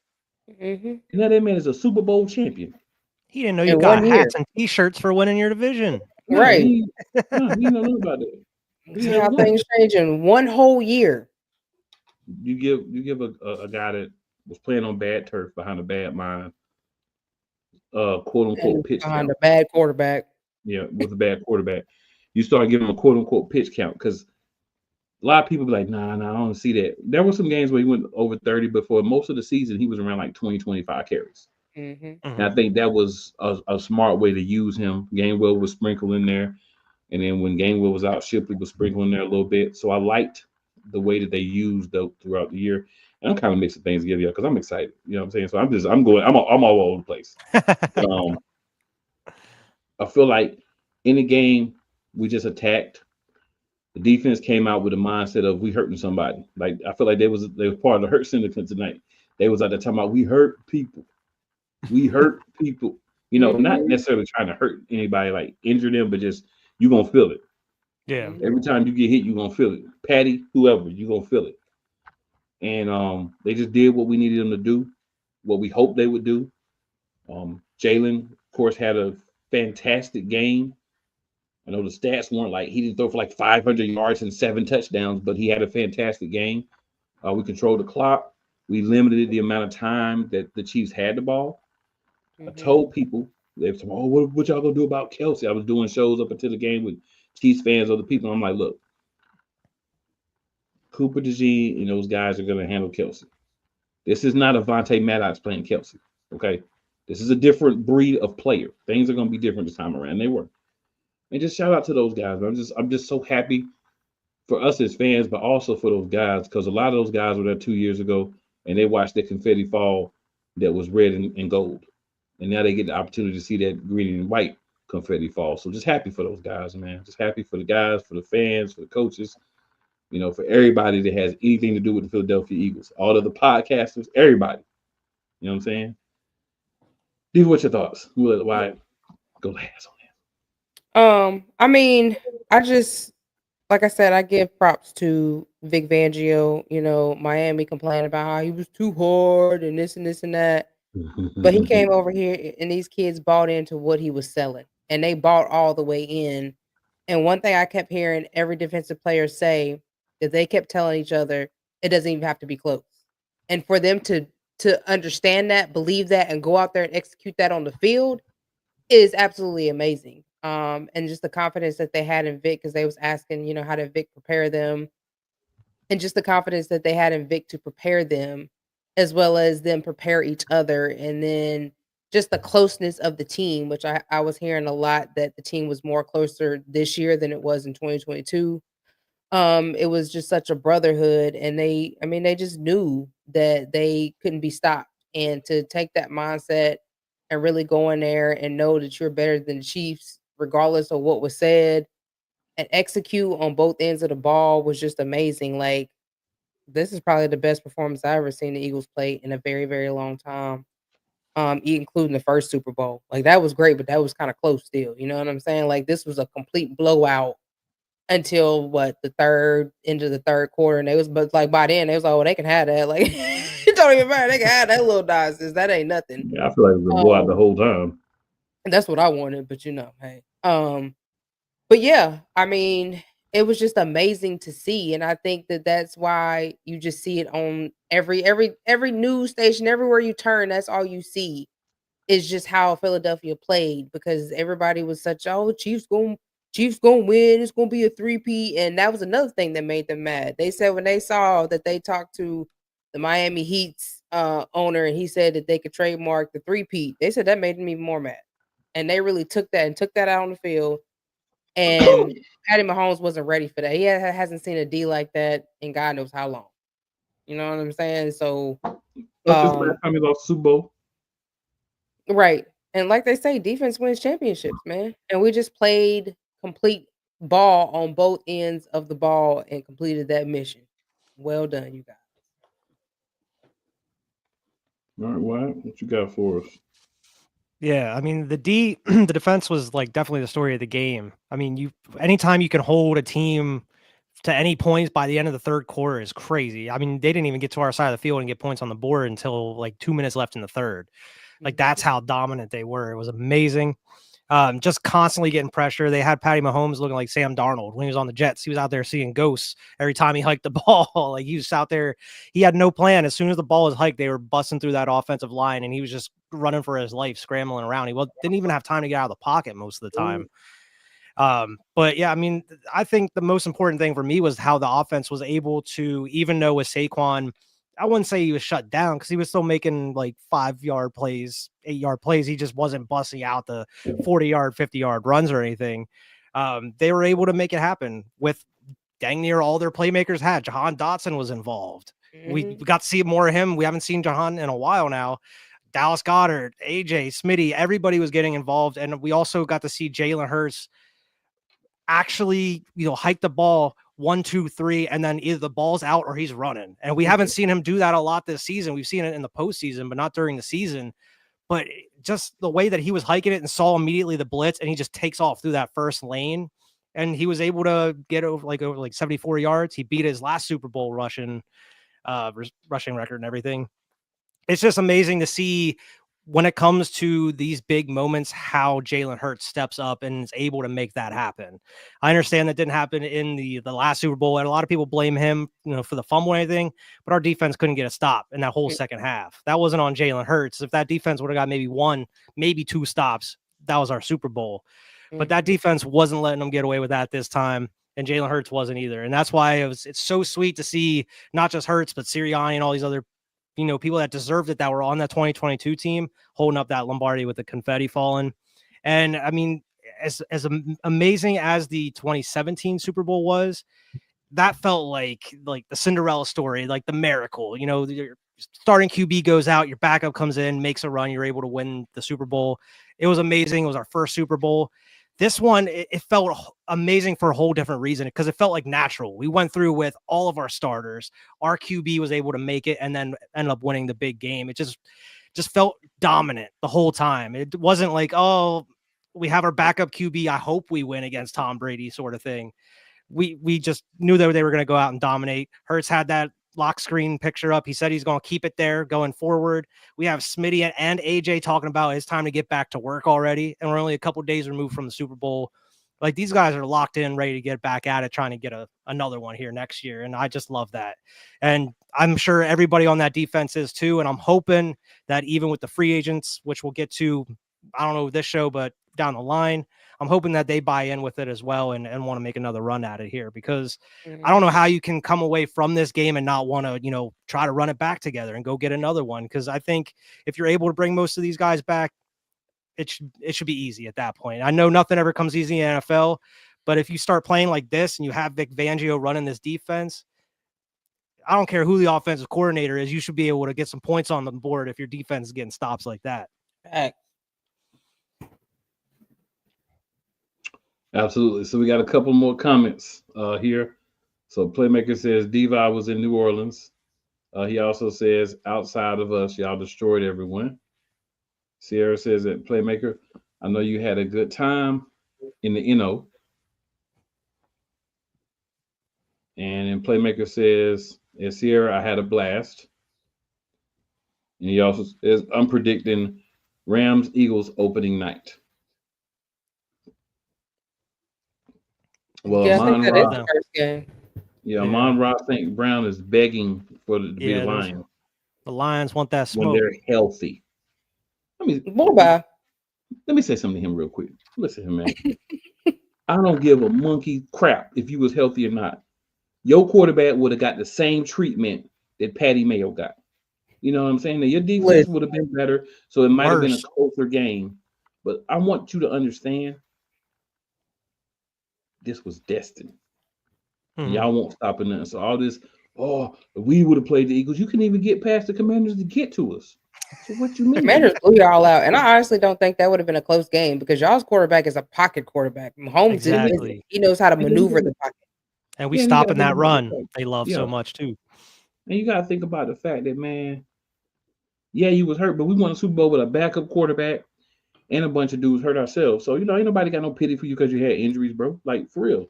And now that man is a Super Bowl champion. He didn't know you got hats and T-shirts for winning your division. Right. He didn't know about that. See how things change in 1 whole year. You give a guy that was playing on bad turf behind a bad mind, quote unquote pitch behind count. A bad quarterback. Yeah, with a bad quarterback, you start giving him a quote unquote pitch count because a lot of people be like, nah, I don't see that. There were some games where he went over 30, but for most of the season he was around like 20, 25 carries. And I think that was a smart way to use him. Gainwell was sprinkled in there. And then when Gainwell was out, Shipley was sprinkling there a little bit. So I liked the way that they used those throughout the year. And I'm kind of mixing things together because I'm excited. You know what I'm saying? So I'm all over the place. I feel like in the game, we just attacked. The defense came out with a mindset of we hurting somebody. Like I feel like they was part of the hurt syndicate tonight. They was out there talking about we hurt people. We hurt people. Not necessarily trying to hurt anybody, like injure them, but just you're going to feel it. Yeah. Every time you get hit, you're going to feel it. Patty, whoever, you're going to feel it. and they just did what we needed them to do, what we hoped they would do. Jalen, of course, had a fantastic game. I know the stats weren't like he didn't throw for like 500 yards and 7 touchdowns, but he had a fantastic game. We controlled the clock. We limited the amount of time that the Chiefs had the ball. I told people, they were saying, "Oh, what y'all gonna do about Kelsey?" I was doing shows up until the game with Chiefs fans, other people. I'm like, look, Cooper DeJean and those guys are gonna handle Kelsey. This is not Avonte Maddox playing Kelsey. Okay, this is a different breed of player. Things are gonna be different this time around. They were. And just shout out to those guys. I'm just so happy for us as fans, but also for those guys, because a lot of those guys were there 2 years ago and they watched the confetti fall that was red and gold. And now they get the opportunity to see that green and white confetti fall. So just happy for those guys, man. Just happy for the guys, for the fans, for the coaches, for everybody that has anything to do with the Philadelphia Eagles. All of the podcasters, everybody. You know what I'm saying? Steve, what's your thoughts? Why go last on that? I mean, like I said, I give props to Vic Fangio. Miami complained about how he was too hard and this and this and that. But he came over here and these kids bought into what he was selling. And they bought all the way in. And one thing I kept hearing every defensive player say is they kept telling each other, it doesn't even have to be close. And for them to understand that, believe that, and go out there and execute that on the field is absolutely amazing. And just the confidence that they had in Vic, because they was asking, how did Vic prepare them? And just the confidence that they had in Vic to prepare them, as well as them prepare each other. And then just the closeness of the team, which I was hearing a lot that the team was more closer this year than it was in 2022. It was just such a brotherhood, and they just knew that they couldn't be stopped. And to take that mindset and really go in there and know that you're better than the Chiefs, regardless of what was said, and execute on both ends of the ball was just amazing. Like, this is probably the best performance I've ever seen the Eagles play in a very, very long time. Including the first Super Bowl. Like, that was great, but that was kind of close still. You know what I'm saying? Like, this was a complete blowout until the end of the third quarter. And but like by then, they was like, oh, they can have that. Like, it don't even matter. They can have that little nonsense. That ain't nothing. Yeah, I feel like it was a blowout the whole time. And that's what I wanted, but hey. But yeah, I mean, it was just amazing to see. And I think that that's why you just see it on every news station, everywhere you turn, that's all you see is just how Philadelphia played, because everybody was such, oh, Chiefs gonna win, it's gonna be a 3-peat. And that was another thing that made them mad. They said when they saw that they talked to the Miami Heat's owner and he said that they could trademark the 3-peat, they said that made them even more mad. And they really took that out on the field. And Patty Mahomes wasn't ready for that. He hasn't seen a D like that in God knows how long. You know what I'm saying? So that's just last time he lost Super Bowl. Right. And like they say, defense wins championships, man. And we just played complete ball on both ends of the ball and completed that mission. Well done, you guys. All right, Wyatt, what you got for us? Yeah, I mean, the defense was like definitely the story of the game. I mean, anytime you can hold a team to any points by the end of the third quarter is crazy. I mean, they didn't even get to our side of the field and get points on the board until like 2 minutes left in the third. Like, that's how dominant they were. It was amazing. Just constantly getting pressure. They had Patty Mahomes looking like Sam Darnold when he was on the Jets. He was out there seeing ghosts every time he hiked the ball. Like, he was out there. He had no plan. As soon as the ball was hiked, they were busting through that offensive line, and he was just running for his life, scrambling around. He didn't even have time to get out of the pocket most of the time. But yeah, I mean, I think the most important thing for me was how the offense was able to, even though with Saquon, I wouldn't say he was shut down because he was still making like 5-yard plays, 8-yard plays. He just wasn't busting out the 40-yard, 50-yard runs or anything. They were able to make it happen with dang near all their playmakers had. Jahan Dotson was involved. We got to see more of him. We haven't seen Jahan in a while now. Dallas Goedert, AJ, Smitty, everybody was getting involved. And we also got to see Jalen Hurts actually, hike the ball 1, 2, 3, and then either the ball's out or he's running. And we haven't seen him do that a lot this season. We've seen it in the postseason, but not during the season. But just the way that he was hiking it and saw immediately the blitz, and he just takes off through that first lane, and he was able to get over like 74 yards. He beat his last Super Bowl rushing rushing record and everything. It's just amazing to see when it comes to these big moments, how Jalen Hurts steps up and is able to make that happen. I understand that didn't happen in the last Super Bowl, and a lot of people blame him, for the fumble or anything, but our defense couldn't get a stop in that whole second half. That wasn't on Jalen Hurts. If that defense would have got maybe 1, maybe 2 stops, that was our Super Bowl. But that defense wasn't letting them get away with that this time, and Jalen Hurts wasn't either. And that's why it's so sweet to see not just Hurts, but Sirianni and all these other people that deserved it, that were on that 2022 team, holding up that Lombardi with the confetti falling. And I mean, as amazing as the 2017 Super Bowl was, that felt like the Cinderella story, like the miracle. Your starting QB goes out, your backup comes in, makes a run, you're able to win the Super Bowl. It was amazing. It was our first Super Bowl. This one, it felt amazing for a whole different reason, because it felt like natural. We went through with all of our starters. Our QB was able to make it and then ended up winning the big game. It just felt dominant the whole time. It wasn't like, oh, we have our backup QB, I hope we win against Tom Brady sort of thing. We just knew that they were going to go out and dominate. Hurts had that lock screen picture up. He said he's going to keep it there going forward. We have Smitty and AJ talking about it's time to get back to work already, and we're only a couple days removed from the Super Bowl. Like, these guys are locked in, ready to get back at it, trying to get another one here next year, and I just love that. And I'm sure everybody on that defense is too, and I'm hoping that even with the free agents, which we'll get to, I don't know this show, but down the line, I'm hoping that they buy in with it as well and want to make another run at it here, because I don't know how you can come away from this game and not want to, try to run it back together and go get another one. Because I think if you're able to bring most of these guys back, it should be easy at that point. I know nothing ever comes easy in the NFL, but if you start playing like this and you have Vic Fangio running this defense, I don't care who the offensive coordinator is, you should be able to get some points on the board if your defense is getting stops like that. Absolutely. So we got a couple more comments here. So Playmaker says Diva was in New Orleans. He also says, outside of us, y'all destroyed everyone. Sierra says that Playmaker, I know you had a good time in the NO. And then Playmaker says, Sierra, I had a blast. And he also says, I'm predicting Rams-Eagles opening night. Well, yeah, I think that is the first game. Yeah, Amon-Ra St. Brown is begging for the be the Lions. The Lions want that smoke when they're healthy. Let me say something to him real quick. Listen to him, man. I don't give a monkey crap if you was healthy or not. Your quarterback would have got the same treatment that Patty Mayo got. You know what I'm saying? Now, your defense would have been better, so it might have been a closer game. But I want you to understand, this was destined. Y'all won't stop at nothing. So all this, we would have played the Eagles. You couldn't even get past the Commanders to get to us. So what you mean? Commanders blew y'all out. And I honestly don't think that would have been a close game, because y'all's quarterback is a pocket quarterback. Mahomes, he knows how to maneuver the pocket. And we stopping that run they love so much too. And you got to think about the fact that, man, you was hurt, but we won a Super Bowl with a backup quarterback and a bunch of dudes hurt ourselves. So, ain't nobody got no pity for you because you had injuries, bro. Like, for real.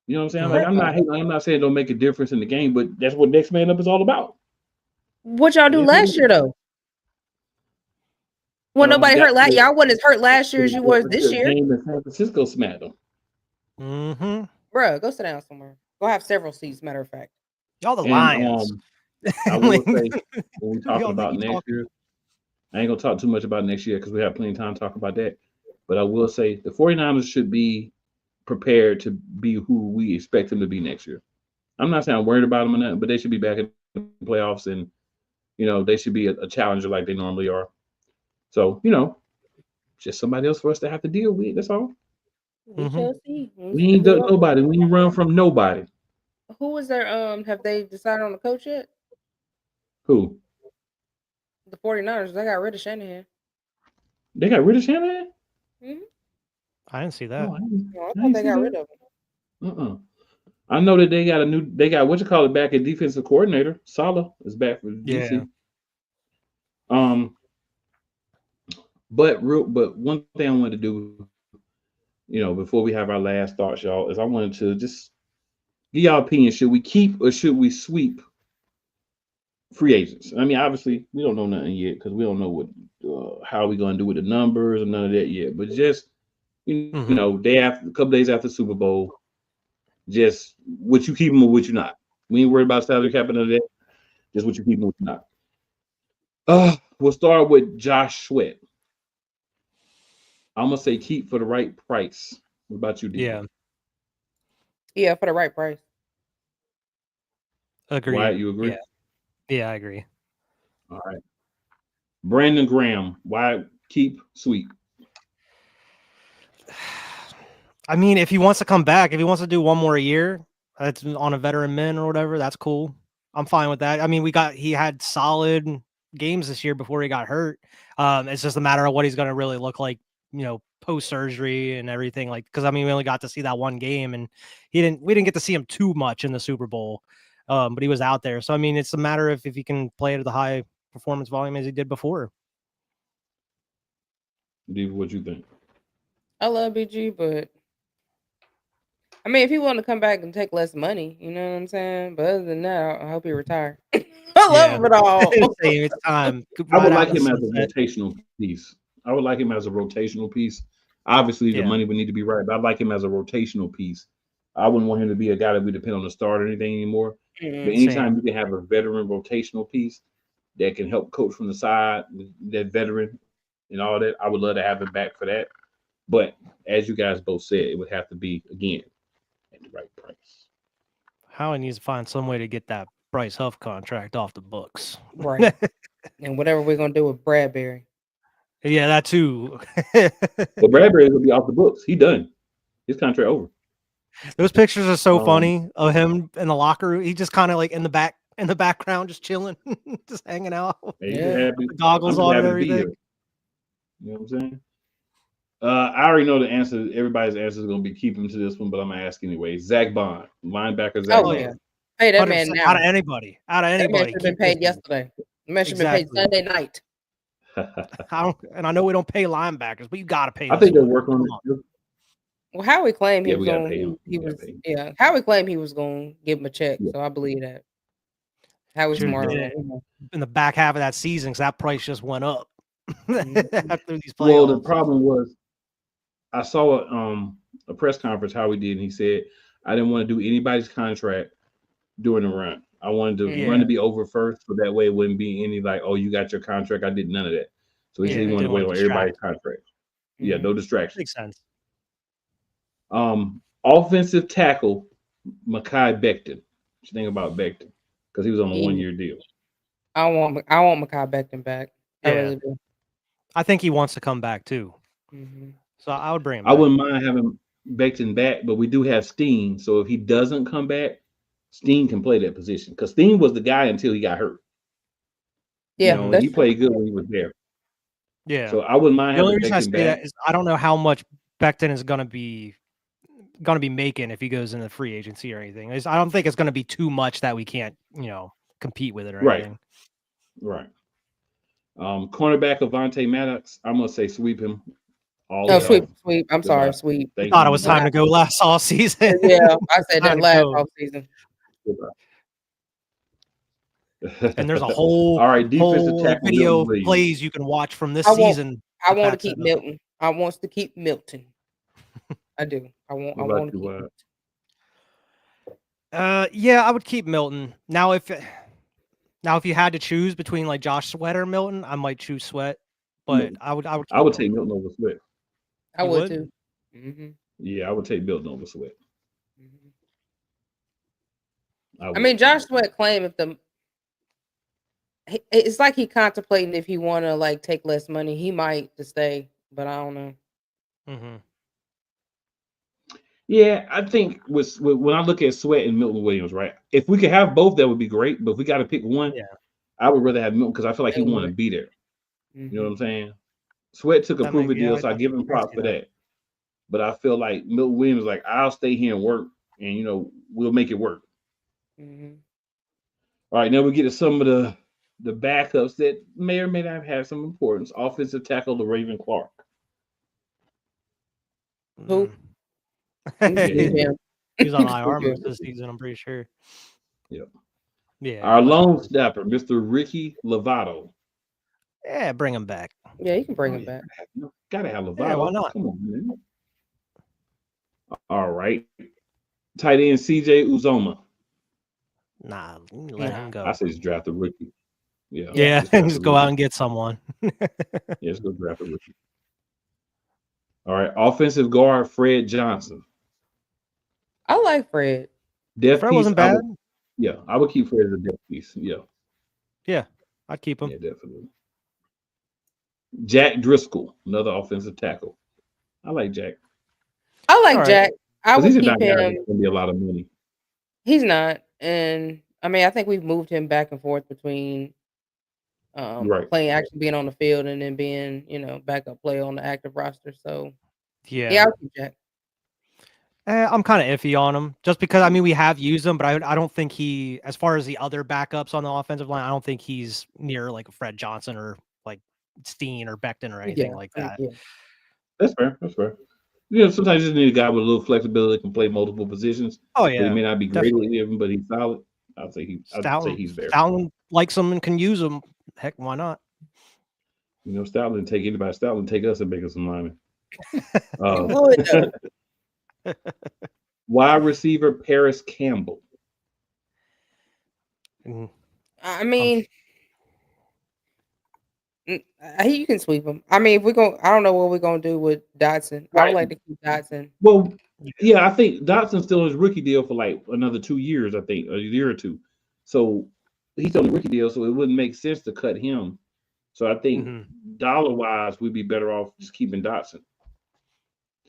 You know what I'm saying? Like, I'm not hating. I'm not saying don't make a difference in the game, but that's what Next Man Up is all about. What y'all do last year, though? Well, nobody hurt last. Y'all wasn't as hurt last year as you was this year. Game in San Francisco smacked them. Bro, go sit down somewhere. Go have several seats. Matter of fact, y'all the Lions. I will say, when we talking about next year, I ain't gonna talk too much about next year because we have plenty of time to talk about that. But I will say the 49ers should be prepared to be who we expect them to be next year. I'm not saying I'm worried about them or nothing, but they should be back in the playoffs, and they should be a challenger like they normally are. So just somebody else for us to have to deal with. That's all. We shall see. We ain't done nobody. We ain't run from nobody. Who is there? Have they decided on the coach yet? Who? The 49ers. They got rid of Shanahan. They got rid of Shanahan? I didn't see that. I thought they got rid of him. I know that they got what you call it back at defensive coordinator. Saleh is back for DC. But one thing I wanted to do, before we have our last thoughts, y'all, is I wanted to just give y'all opinion. Should we keep or should we sweep free agents. I mean, obviously, we don't know nothing yet because we don't know what how we gonna do with the numbers and none of that yet. But just you know, a couple days after Super Bowl, just what you keep them or what you not. We ain't worried about salary cap and none of that. Just what you keep them, what you not. We'll start with Josh Sweat. I'm gonna say keep for the right price. What about you, D? Yeah, for the right price. Agree. Wyatt, you agree? Yeah, I agree. All right. Brandon Graham, why keep sweep? I mean, if he wants to come back, if he wants to do one more year, that's on a veteran min or whatever, that's cool. I'm fine with that. I mean, he had solid games this year before he got hurt. It's just a matter of what he's going to really look like, post surgery and everything. Like, because I mean, we only got to see that one game, and we didn't get to see him too much in the Super Bowl, but he was out there. So I mean, it's a matter of if he can play at the high performance volume as he did before. Diva, what you think? I love BG, but I mean, if he want to come back and take less money, you know what I'm saying? But other than that, I hope he retire. I love him at all. It's time. I would like him as a rotational piece. I would like him as a rotational piece. Obviously, the money would need to be right, but I'd like him as a rotational piece. I wouldn't want him to be a guy that we depend on to start or anything anymore. But anytime you can have a veteran rotational piece that can help coach from the side, that veteran and all that, I would love to have him back for that. But as you guys both said, it would have to be, again, at the right price. Howie needs to find some way to get that Bryce Huff contract off the books. Right. And whatever we're going to do with Bradbury. Yeah, that too. But Bradbury will be off the books. He done. His contract over. Those pictures are so funny of him in the locker room. He just kind of like in the background, just chilling, just hanging out. Yeah. With the goggles on and everything. You know what I'm saying? I already know the answer. Everybody's answer is going to be keeping to this one, but I'm going to ask anyway. Zach Bond, linebacker Zach Bond. Yeah. Hey, that man now. Out of anybody. That man should have been paid yesterday. The man should have been paid Sunday night. And I know we don't pay linebackers, but you got to pay. I think they're working on it. Well, Howie claimed he was going. Howie claimed he was going to give him a check, so I believe that. Howie's smart in the back half of that season because that price just went up after these playoffs. Well, the problem was, I saw a press conference Howie did, and he said, "I didn't want to do anybody's contract during the run. I wanted the run to be over first, so that way it wouldn't be any like, oh, you got your contract. I did none of that. So he said he wanted to wait on everybody's contract. Yeah, no distraction. Makes sense. Offensive tackle Mekhi Becton. What you think about Becton? Because he was on a 1-year deal. I want Mekhi Becton back. I really do. I think he wants to come back too. So I would bring him back. I wouldn't mind having Becton back, but we do have Steen. So if he doesn't come back, Steen can play that position because Steen was the guy until he got hurt. Yeah, he played good when he was there. Yeah. So I wouldn't mind. The only reason I say that is I don't know how much Becton is going to be making if he goes into free agency or anything. I don't think it's going to be too much that we can't compete with it or anything. Right. Cornerback Avonte Maddox. I'm gonna say sweep him. Sweep. I'm sorry, sweep. I thought it was time to go last all season. Yeah, I said that last all season. And there's a whole defensive tackle video plays you can watch from this season. I want to keep Milton. I want to keep Milton. I do. I want to keep Milton. Yeah, I would keep Milton. Now if you had to choose between like Josh Sweat or Milton, I might choose Sweat. But I would take Milton over Sweat. I would too. Mm-hmm. Yeah, I would take Milton over Sweat. I mean, Josh Sweat claimed it's like he contemplating if he want to like take less money, he might to stay, but I don't know. Yeah, I think when I look at Sweat and Milton Williams, right? If we could have both, that would be great. But if we got to pick one, I would rather have Milton because I feel like he want to be there. You know what I'm saying? Sweat took a prove-it deal, so I give him props for that. But I feel like Milton Williams is like, I'll stay here and work, and we'll make it work. All right, now we get to some of the backups that may or may not have some importance. Offensive tackle, the Raven Clark. Who? He's on IR most this season, I'm pretty sure. Yep. Yeah. Our long snapper, Mr. Ricky Lovato. Yeah, bring him back. Yeah, you can bring him back. Gotta have Lovato. Yeah, why not? Come on, man. All right. Tight end CJ Uzoma. Nah, let him go. I say just draft a rookie. Yeah. Yeah, just draft just a go rookie. out and get someone. Yeah, let's go draft a rookie. All right. Offensive guard Fred Johnson. I like Fred. Depth Fred piece. wasn't bad. I would keep Fred as a depth piece. Yeah. Yeah, I'd keep him. Yeah, definitely. Jack Driscoll, another offensive tackle. I like Jack. I like All right. Jack. I would He's keep not him. going to be a lot of money. He's not, and I mean, I think we've moved him back and forth between Right. playing, actually being on the field, and then being, backup play on the active roster. So Yeah. I'll keep Jack. I'm kind of iffy on him just because, I mean, we have used him, but I don't think he, as far as the other backups on the offensive line, I don't think he's near like a Fred Johnson or like Steen or Becton or anything like that. Yeah. That's fair. That's fair. Sometimes you just need a guy with a little flexibility, can play multiple positions. Oh, But he yeah. may not be great Definitely. at him, but he's solid. I'd say he's there. Stoutland likes him and can use him. Heck, why not? Stoutland take anybody. Stoutland take us and make us some linemen. Wide receiver Paris Campbell. I mean, you can sweep him. I mean, if we're going, I don't know what we're going to do with Dotson. I would like to keep Dotson. Well, yeah, I think Dotson's still on his rookie deal for like another 2 years, I think, a year or two. So he's on the rookie deal, so it wouldn't make sense to cut him. So I think dollar-wise, we'd be better off just keeping Dotson.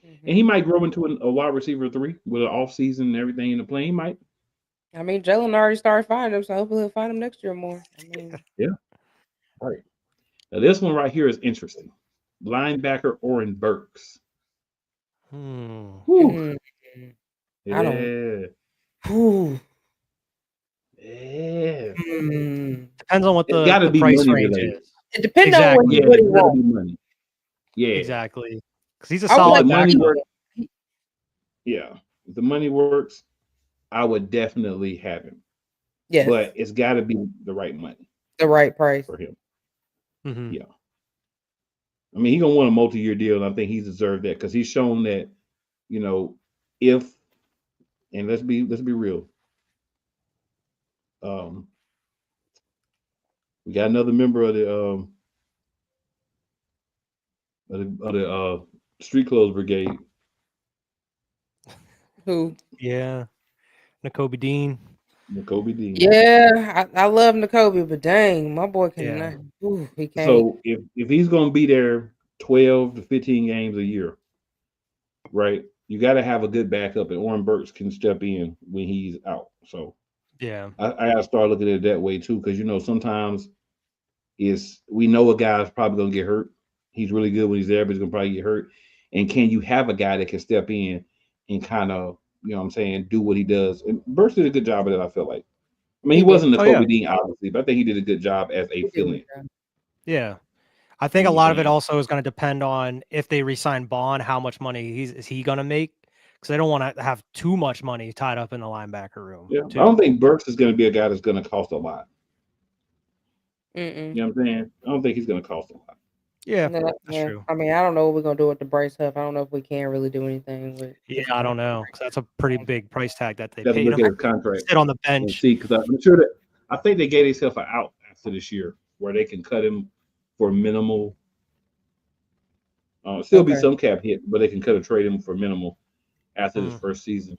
And he might grow into a wide receiver 3 with an offseason and everything in the plane. He might. I mean, Jalen already started finding him, so hopefully he'll find him next year more. I mean, yeah. All right. Now, this one right here is interesting. Linebacker Oren Burks. I don't. Yeah. Depends on what the price range is. It depends on what he wants. Money. Yeah. Exactly. Because he's a solid money backup. work. Yeah. If the money works, I would definitely have him. Yes. But it's got to be the right money. The right price. For him. Mm-hmm. Yeah. I mean, he's going to want a multi-year deal, and I think he's deserved that because he's shown that, if, and let's be real, we got another member of the Street Clothes Brigade. Who? Yeah. N'Kobe Dean. N'Kobe Dean. Yeah, I love N'Kobe, but dang, my boy cannot. Ooh, he can't. So if he's going to be there 12 to 15 games a year, right, you got to have a good backup, and Oren Burks can step in when he's out. So yeah, I got to start looking at it that way too, because sometimes we know a guy's probably going to get hurt. He's really good when he's there, but he's going to probably get hurt. And can you have a guy that can step in and kind of, do what he does? And Burks did a good job of that, I feel like. I mean, he wasn't the Kobe Dean, obviously, but I think he did a good job as a fill-in. Yeah. I think a lot of it also is going to depend on if they re-sign Bond, how much money is he going to make? Because they don't want to have too much money tied up in the linebacker room. Yeah, I don't think Burks is going to be a guy that's going to cost a lot. Mm-mm. You know what I'm saying? I don't think he's going to cost a lot. Yeah, that's true. I mean, I don't know what we're going to do with the Bryce Huff. I don't know if we can really do anything with. Yeah, I don't know. Because that's a pretty big price tag that they paid him. Look at his contract. Sit on the bench. See, because I'm sure that I think they gave themselves an out after this year where they can cut him for minimal. Still be some cap hit, but they can cut or trade him for minimal after this first season.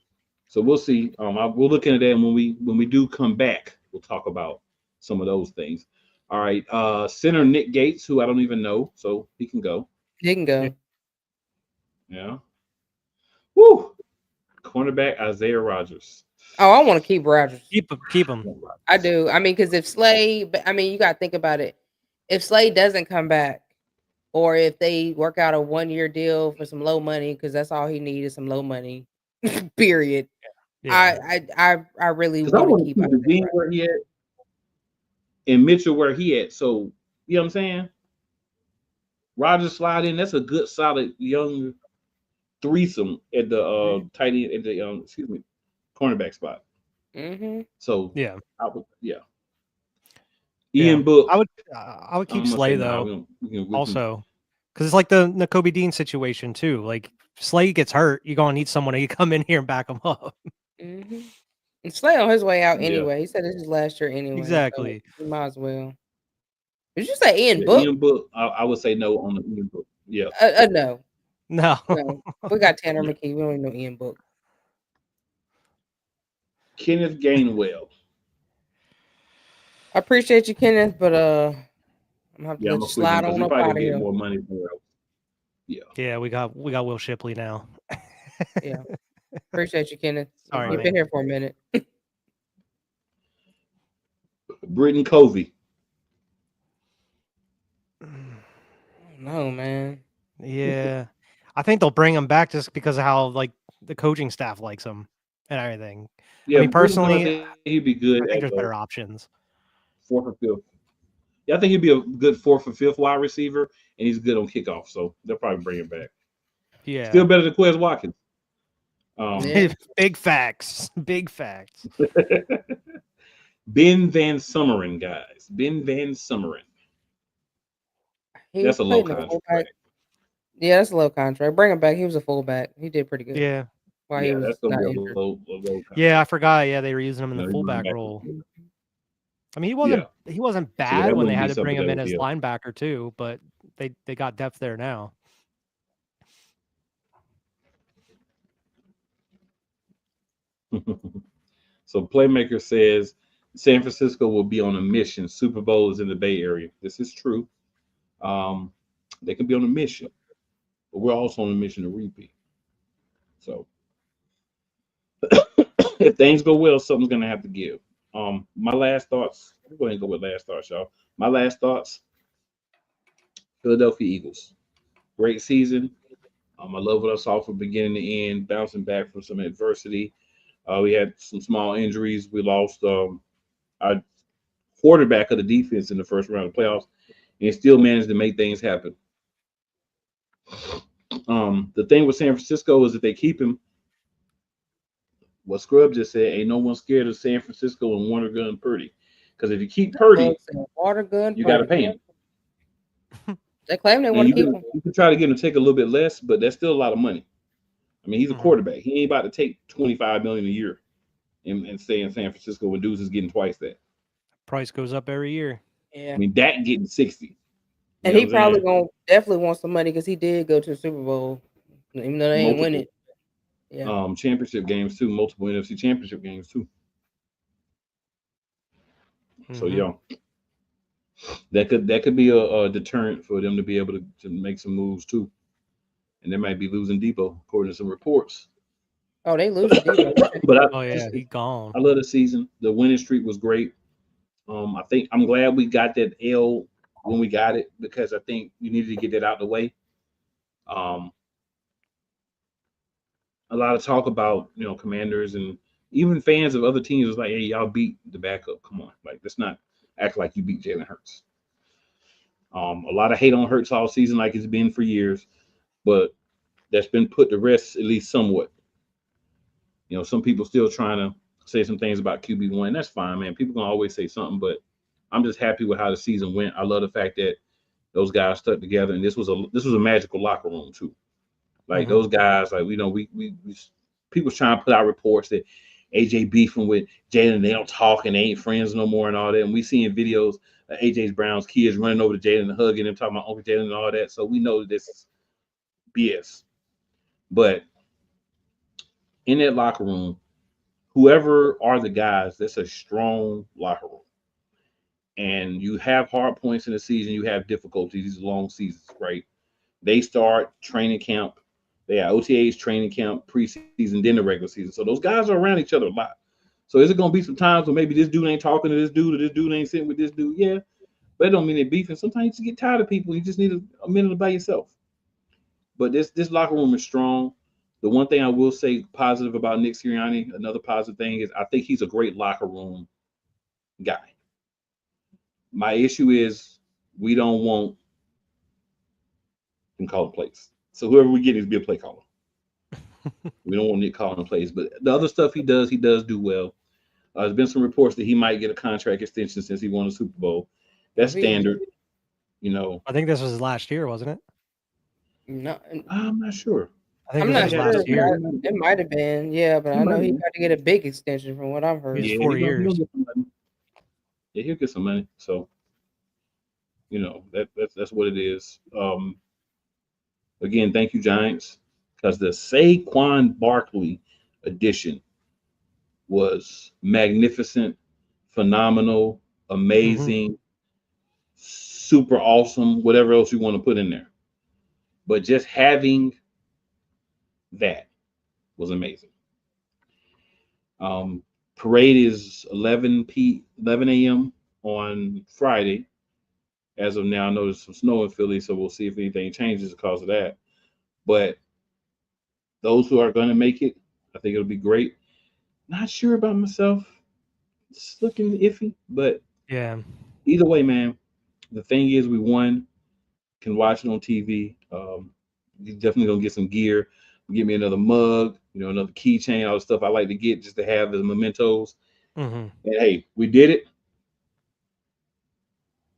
So we'll see. We'll look into that, and when we do come back, we'll talk about some of those things. All right, center Nick Gates, who I don't even know, so he can go. He can go. Yeah. Woo. Cornerback Isaiah Rodgers. Oh, I want to keep Rodgers. Keep him. I do. I mean, because if Slade, you got to think about it. If Slade doesn't come back, or if they work out a 1-year deal for some low money, because that's all he needs is some low money. Period. Yeah. I really want to keep Dean where he at and Mitchell where he at. So you know what I'm saying? Rodgers slide in. That's a good, solid young threesome at the tight end at the cornerback spot. Mm-hmm. So Yeah. Ian Book. I would keep Slay though. We can also, because it's like the Kobe Dean situation too. Like Slay gets hurt, you're gonna need someone to come in here and back him up. Mm-hmm. And Slay on his way out anyway. He said this is last year anyway. Exactly. So you might as well. Did you say Ian Book? Ian Book. I would say no on the Ian Book. Yeah. No. No. We got Tanner McKee. We don't even know Ian Book. Kenneth Gainwell. I appreciate you, Kenneth, but I'm gonna have to let you slide on up out of here. More money for else. Yeah. Yeah, we got Will Shipley now. Yeah. Appreciate you, Kenneth. Sorry, You've been here for a minute. Britton Covey. No, man. Yeah. I think they'll bring him back just because of how like the coaching staff likes him and everything. Yeah, I mean, personally, he'd be good. I think there's better options. Fourth or fifth. Yeah, I think he'd be a good fourth or fifth wide receiver, and he's good on kickoff. So they'll probably bring him back. Yeah. Still better than Quez Watkins. Big facts. Big facts. Ben Van Summeren, guys. Ben Van Summeren. That's a low contract. Yeah, that's a low contract. Bring him back. He was a fullback. He did pretty good. Yeah. While he was that's gonna not be injured. a low contract. Yeah, I forgot. Yeah, they were using him in the fullback role. I mean, he wasn't bad when they had to bring him in as linebacker too, but they got depth there now. So Playmaker says San Francisco will be on a mission. Super Bowl is in the Bay Area. This is true. They can be on a mission, but we're also on a mission to repeat. So if things go well, something's gonna have to give. My last thoughts. Go ahead and go with last thoughts, y'all. My last thoughts. Philadelphia Eagles. Great season. I love what I saw from beginning to end, bouncing back from some adversity. We had some small injuries. We lost our quarterback of the defense in the first round of the playoffs, and still managed to make things happen. The thing with San Francisco is that they keep him. What Scrub just said, ain't no one scared of San Francisco and Warner Gun Purdy. Because if you keep Purdy, you got to pay him. They claim they want to keep him. You can try to get him to take a little bit less, but that's still a lot of money. I mean, he's a quarterback. He ain't about to take $25 million a year and stay in San Francisco when dudes is getting twice that. Price goes up every year. Yeah. I mean, Dak getting 60. And he probably definitely want some money because he did go to the Super Bowl, even though they ain't win it. Yeah. Championship games too, multiple NFC championship games too. So yeah, that could be a deterrent for them to be able to make some moves too. And they might be losing Debo according to some reports. Oh, they losing Debo. But he gone. I love the season. The winning streak was great. I think I'm glad we got that L when we got it because I think we needed to get that out the way. A lot of talk about Commanders and even fans of other teams was like, hey, y'all beat the backup. Come on, like let's not act like you beat Jalen Hurts. A lot of hate on Hurts all season, like it's been for years, but that's been put to rest at least somewhat. Some people still trying to say some things about QB1. That's fine, man. People can always say something, but I'm just happy with how the season went. I love the fact that those guys stuck together, and this was a magical locker room too. Like those guys, like we people trying to put out reports that AJ beefing with Jalen, they don't talk and they ain't friends no more and all that. And we seeing videos of AJ Brown's kids running over to Jalen and hugging him, talking about Uncle Jalen and all that. So we know that this is BS. But in that locker room, whoever are the guys, that's a strong locker room. And you have hard points in the season, you have difficulties, these long seasons, right? They start training camp. They have OTAs, training camp, preseason, then the regular season. So those guys are around each other a lot. So is it going to be some times where maybe this dude ain't talking to this dude or this dude ain't sitting with this dude? Yeah, but it don't mean they're beefing. Sometimes you just get tired of people. You just need a minute by yourself. But this locker room is strong. The one thing I will say positive about Nick Sirianni, another positive thing is I think he's a great locker room guy. My issue is we don't want him calling plays. So whoever we get is be a play caller. We don't want Nick calling plays, but the other stuff he does do well. There's been some reports that he might get a contract extension since he won a Super Bowl. That's standard, you know. I think this was last year, wasn't it? No, I'm not sure. I think I'm this not was sure. last year. It might have been, yeah, but I know he got to get a big extension from what I've heard. It's Yeah, 4 years. He'll get some money. Yeah, he'll get some money. So, you know, that's what it is. Again, thank you, Giants, because the Saquon Barkley edition was magnificent, phenomenal, amazing, super awesome, whatever else you want to put in there. But just having that was amazing. Parade is 11 a.m. on Friday. As of now, I know there's some snow in Philly, so we'll see if anything changes because of that. But those who are going to make it, I think it'll be great. Not sure about myself. It's looking iffy, but yeah. Either way, man, the thing is we won. Can watch it on TV. You're definitely going to get some gear. Get me another mug, you know, another keychain, all the stuff I like to get just to have as mementos. And hey, we did it.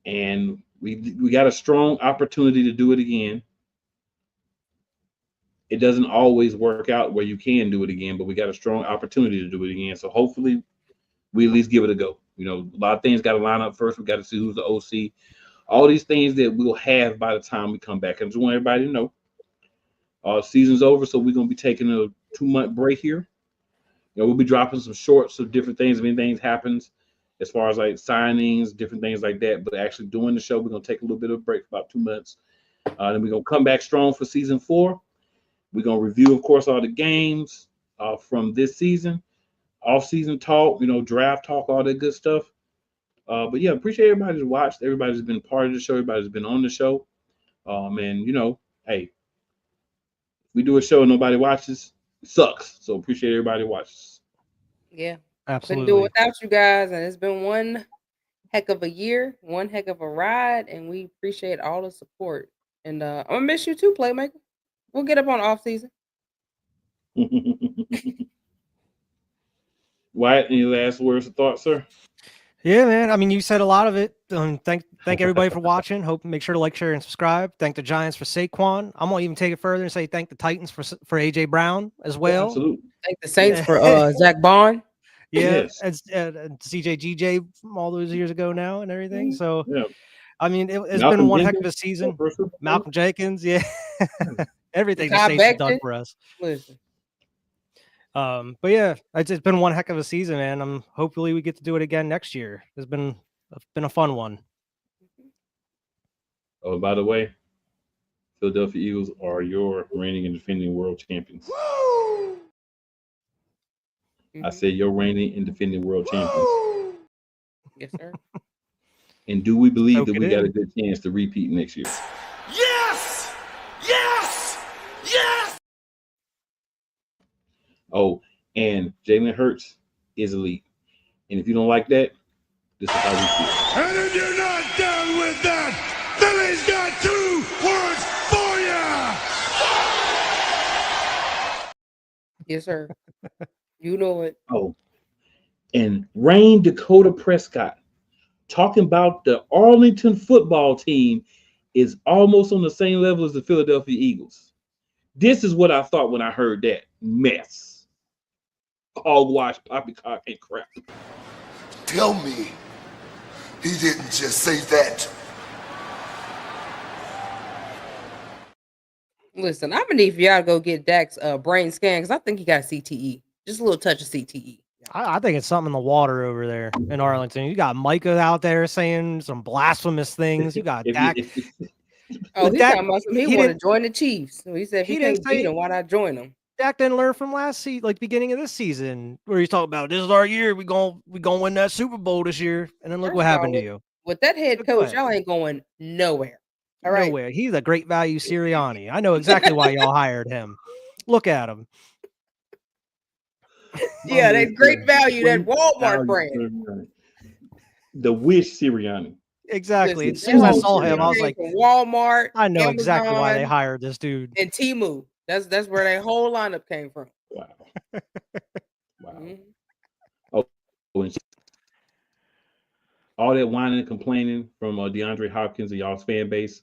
And we got a strong opportunity to do it again. It doesn't always work out where you can do it again, but we got a strong opportunity to do it again. So hopefully we at least give it a go. You know, a lot of things got to line up first. We got to see who's the OC. All these things that we'll have by the time we come back. I just want everybody to know. Season's over, so we're going to be taking a 2-month break here. You know, we'll be dropping some shorts of different things if anything happens as far as like signings, different things like that. But actually doing the show, we're going to take a little bit of a break for about 2 months. Then we're going to come back strong for season 4. We're going to review, of course, all the games from this season, off-season talk, you know, draft talk, all that good stuff. But yeah, appreciate everybody who's watched. Everybody's been part of the show. Everybody's been on the show. And, you know, hey, we do a show and nobody watches, it sucks. So appreciate everybody who watches. Yeah. Absolutely. Couldn't do it without you guys. And it's been one heck of a year, one heck of a ride. And we appreciate all the support. And I'm going to miss you too, Playmaker. We'll get up on off season. Wyatt, any last words or thoughts, sir? Yeah, man. I mean, you said a lot of it. Thank everybody for watching. Hope make sure to like, share, and subscribe. Thank the Giants for Saquon. I'm gonna even take it further and say thank the Titans for AJ Brown as well. Absolutely. Thank the Saints for Zach Bond. Yeah, Yes. and CJGJ from all those years ago now and everything. So, Yeah. I mean, it's Malcolm been one heck Jenkins, of a season. first Super Bowl. Malcolm Jenkins, yeah. Everything the Todd Saints have done Becton. for us. Listen. But yeah, it's been one heck of a season, man. Hopefully we get to do it again next year. It's been a fun one. Oh, by the way, Philadelphia Eagles are your reigning and defending world champions. I said your reigning and defending world champions. Yes, sir. And do we believe Soak that it we got in. a good chance to repeat next year? Yes! Yes! Yes! Oh, and Jalen Hurts is elite. And if you don't like that, this is how we feel. And if you're not down with that, Philly's got 2 words for you! Yes, sir. You know it. Oh, and Rain Dakota Prescott talking about the Arlington football team is almost on the same level as the Philadelphia Eagles. This is what I thought when I heard that mess. Hogwash, poppycock, and crap. Tell me he didn't just say that. Listen, I'm gonna need for y'all to go get Dak's brain scan because I think he got CTE. Just a little touch of CTE. I think it's something in the water over there in Arlington. You got Micah out there saying some blasphemous things. You got Dak. Oh, he's Dak- talking about he he want to didn't- join the Chiefs. So he said if he he didn't can't beat say- him, why not join him? Dak didn't learn from last season, like beginning of this season, where he's talking about this is our year. We gonna win that Super Bowl this year, and then look First what of happened all, to you. With that head Go coach, ahead. y'all ain't going nowhere. All right. Nowhere. He's a great value Sirianni. I know exactly why y'all hired him. Look at him. Yeah, that great value, that Walmart brand. Sirianni. The Wish Sirianni. Exactly. Listen, As soon as I that saw whole him, I was thing like, from Walmart. I know exactly why they Amazon, hired this dude. and Temu. That's where that whole lineup came from. Wow. Wow. Mhm. Oh, and all that whining and complaining from DeAndre Hopkins and y'all's fan base.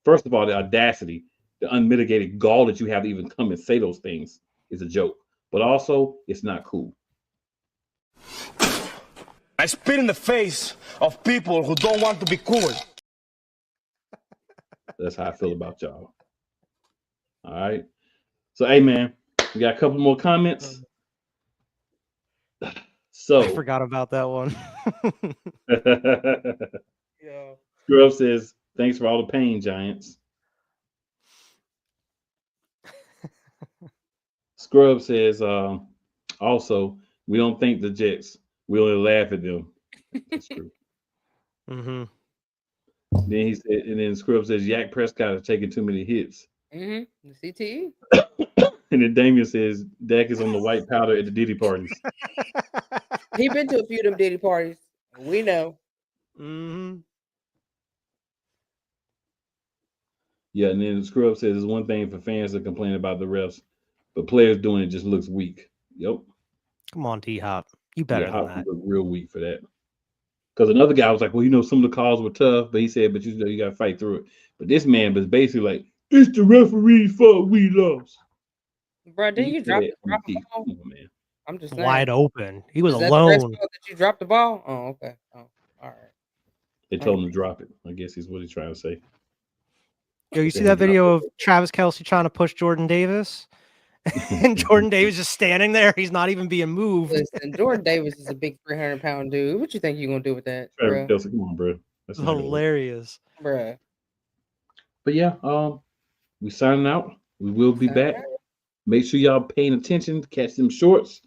First of all, the audacity, the unmitigated gall that you have to even come and say those things is a joke. But also, it's not cool. I spit in the face of people who don't want to be cool. That's how I feel about y'all. All right. So, hey, man, we got a couple more comments. So I forgot about that one. Yeah. Scrub says, thanks for all the pain, Giants. Scrub says, also, we don't thank the Jets. We only laugh at them. That's true. Mm-hmm. Then he said, and then Scrub says, Yak Prescott is taking too many hits. Mm-hmm. The CTE. And then Damian says, Dak is on the white powder at the Diddy parties. He been to a few of them Diddy parties. We know. Mm-hmm. Yeah, and then Scrub says, it's one thing for fans to complain about the refs, but players doing it just looks weak. Yep. Come on, T-Hop. You better than that. Look real weak for that. Because another guy was like, well, some of the calls were tough, but he said, but you got to fight through it. But this man was basically like, it's the referee's fault we lost. Bro, didn't you drop the ball? Come on, man. I'm just saying. Wide open. He was Is that alone. the ref's fault that you dropped the ball? Oh, okay. Oh, all right. They told him to drop it. I guess is what he's trying to say. Yo, you see that video of Travis Kelce trying to push Jordan Davis? And Jordan Davis just standing there. He's not even being moved. Listen, Jordan Davis is a big 300-pound dude. What you think you're going to do with that, Travis Kelce, come on, bro. That's hilarious. Bruh. But yeah, we signing out. We will be back. Make sure y'all paying attention to catch them shorts.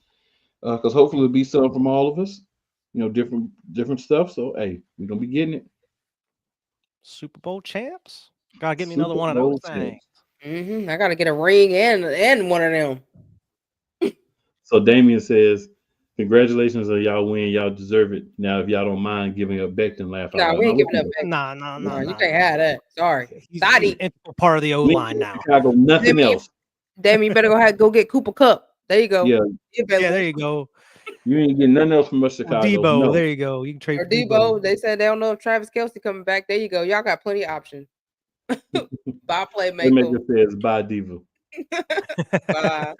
Because hopefully it'll be some from all of us. Different stuff. So hey, we're gonna be getting it. Super Bowl champs. Gotta get me another one of those things. I gotta get a ring and one of them. So Damian says, congratulations on y'all win. Y'all deserve it. Now, if y'all don't mind giving up Becton laugh. Nah, we ain't giving up Becton. Nah. You can't have that. Sorry. He's part of the O-line now. Chicago, nothing else. Damn, you better go get Cooper Kupp. There you go. Yeah, there you go. You ain't getting nothing else from us, Chicago. Debo, no. There you go. You can trade for Debo. They said they don't know if Travis Kelce coming back. There you go. Y'all got plenty of options. Bye, playmaker. Playmaker says bye, Diva. Bye.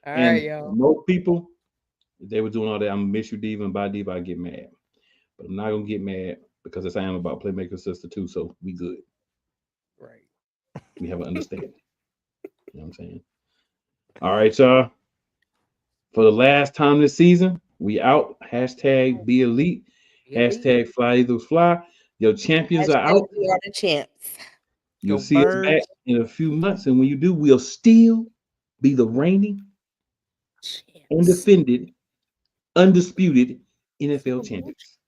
All right, y'all. Most people, if they were doing all that, I'm gonna miss you, Diva, and bye, Diva, I get mad. But I'm not gonna get mad because I am about Playmaker sister too, so we good. Right. We have an understanding. You know what I'm saying? All right, y'all. For the last time this season, we out. Hashtag be elite. Hashtag fly Eagles fly. Your champions are out. We are the champs. You'll see us back in a few months, and when you do, we'll still be the reigning, undefended, undisputed NFL champions.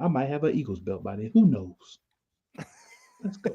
I might have an Eagles belt by then. Who knows? Let's go.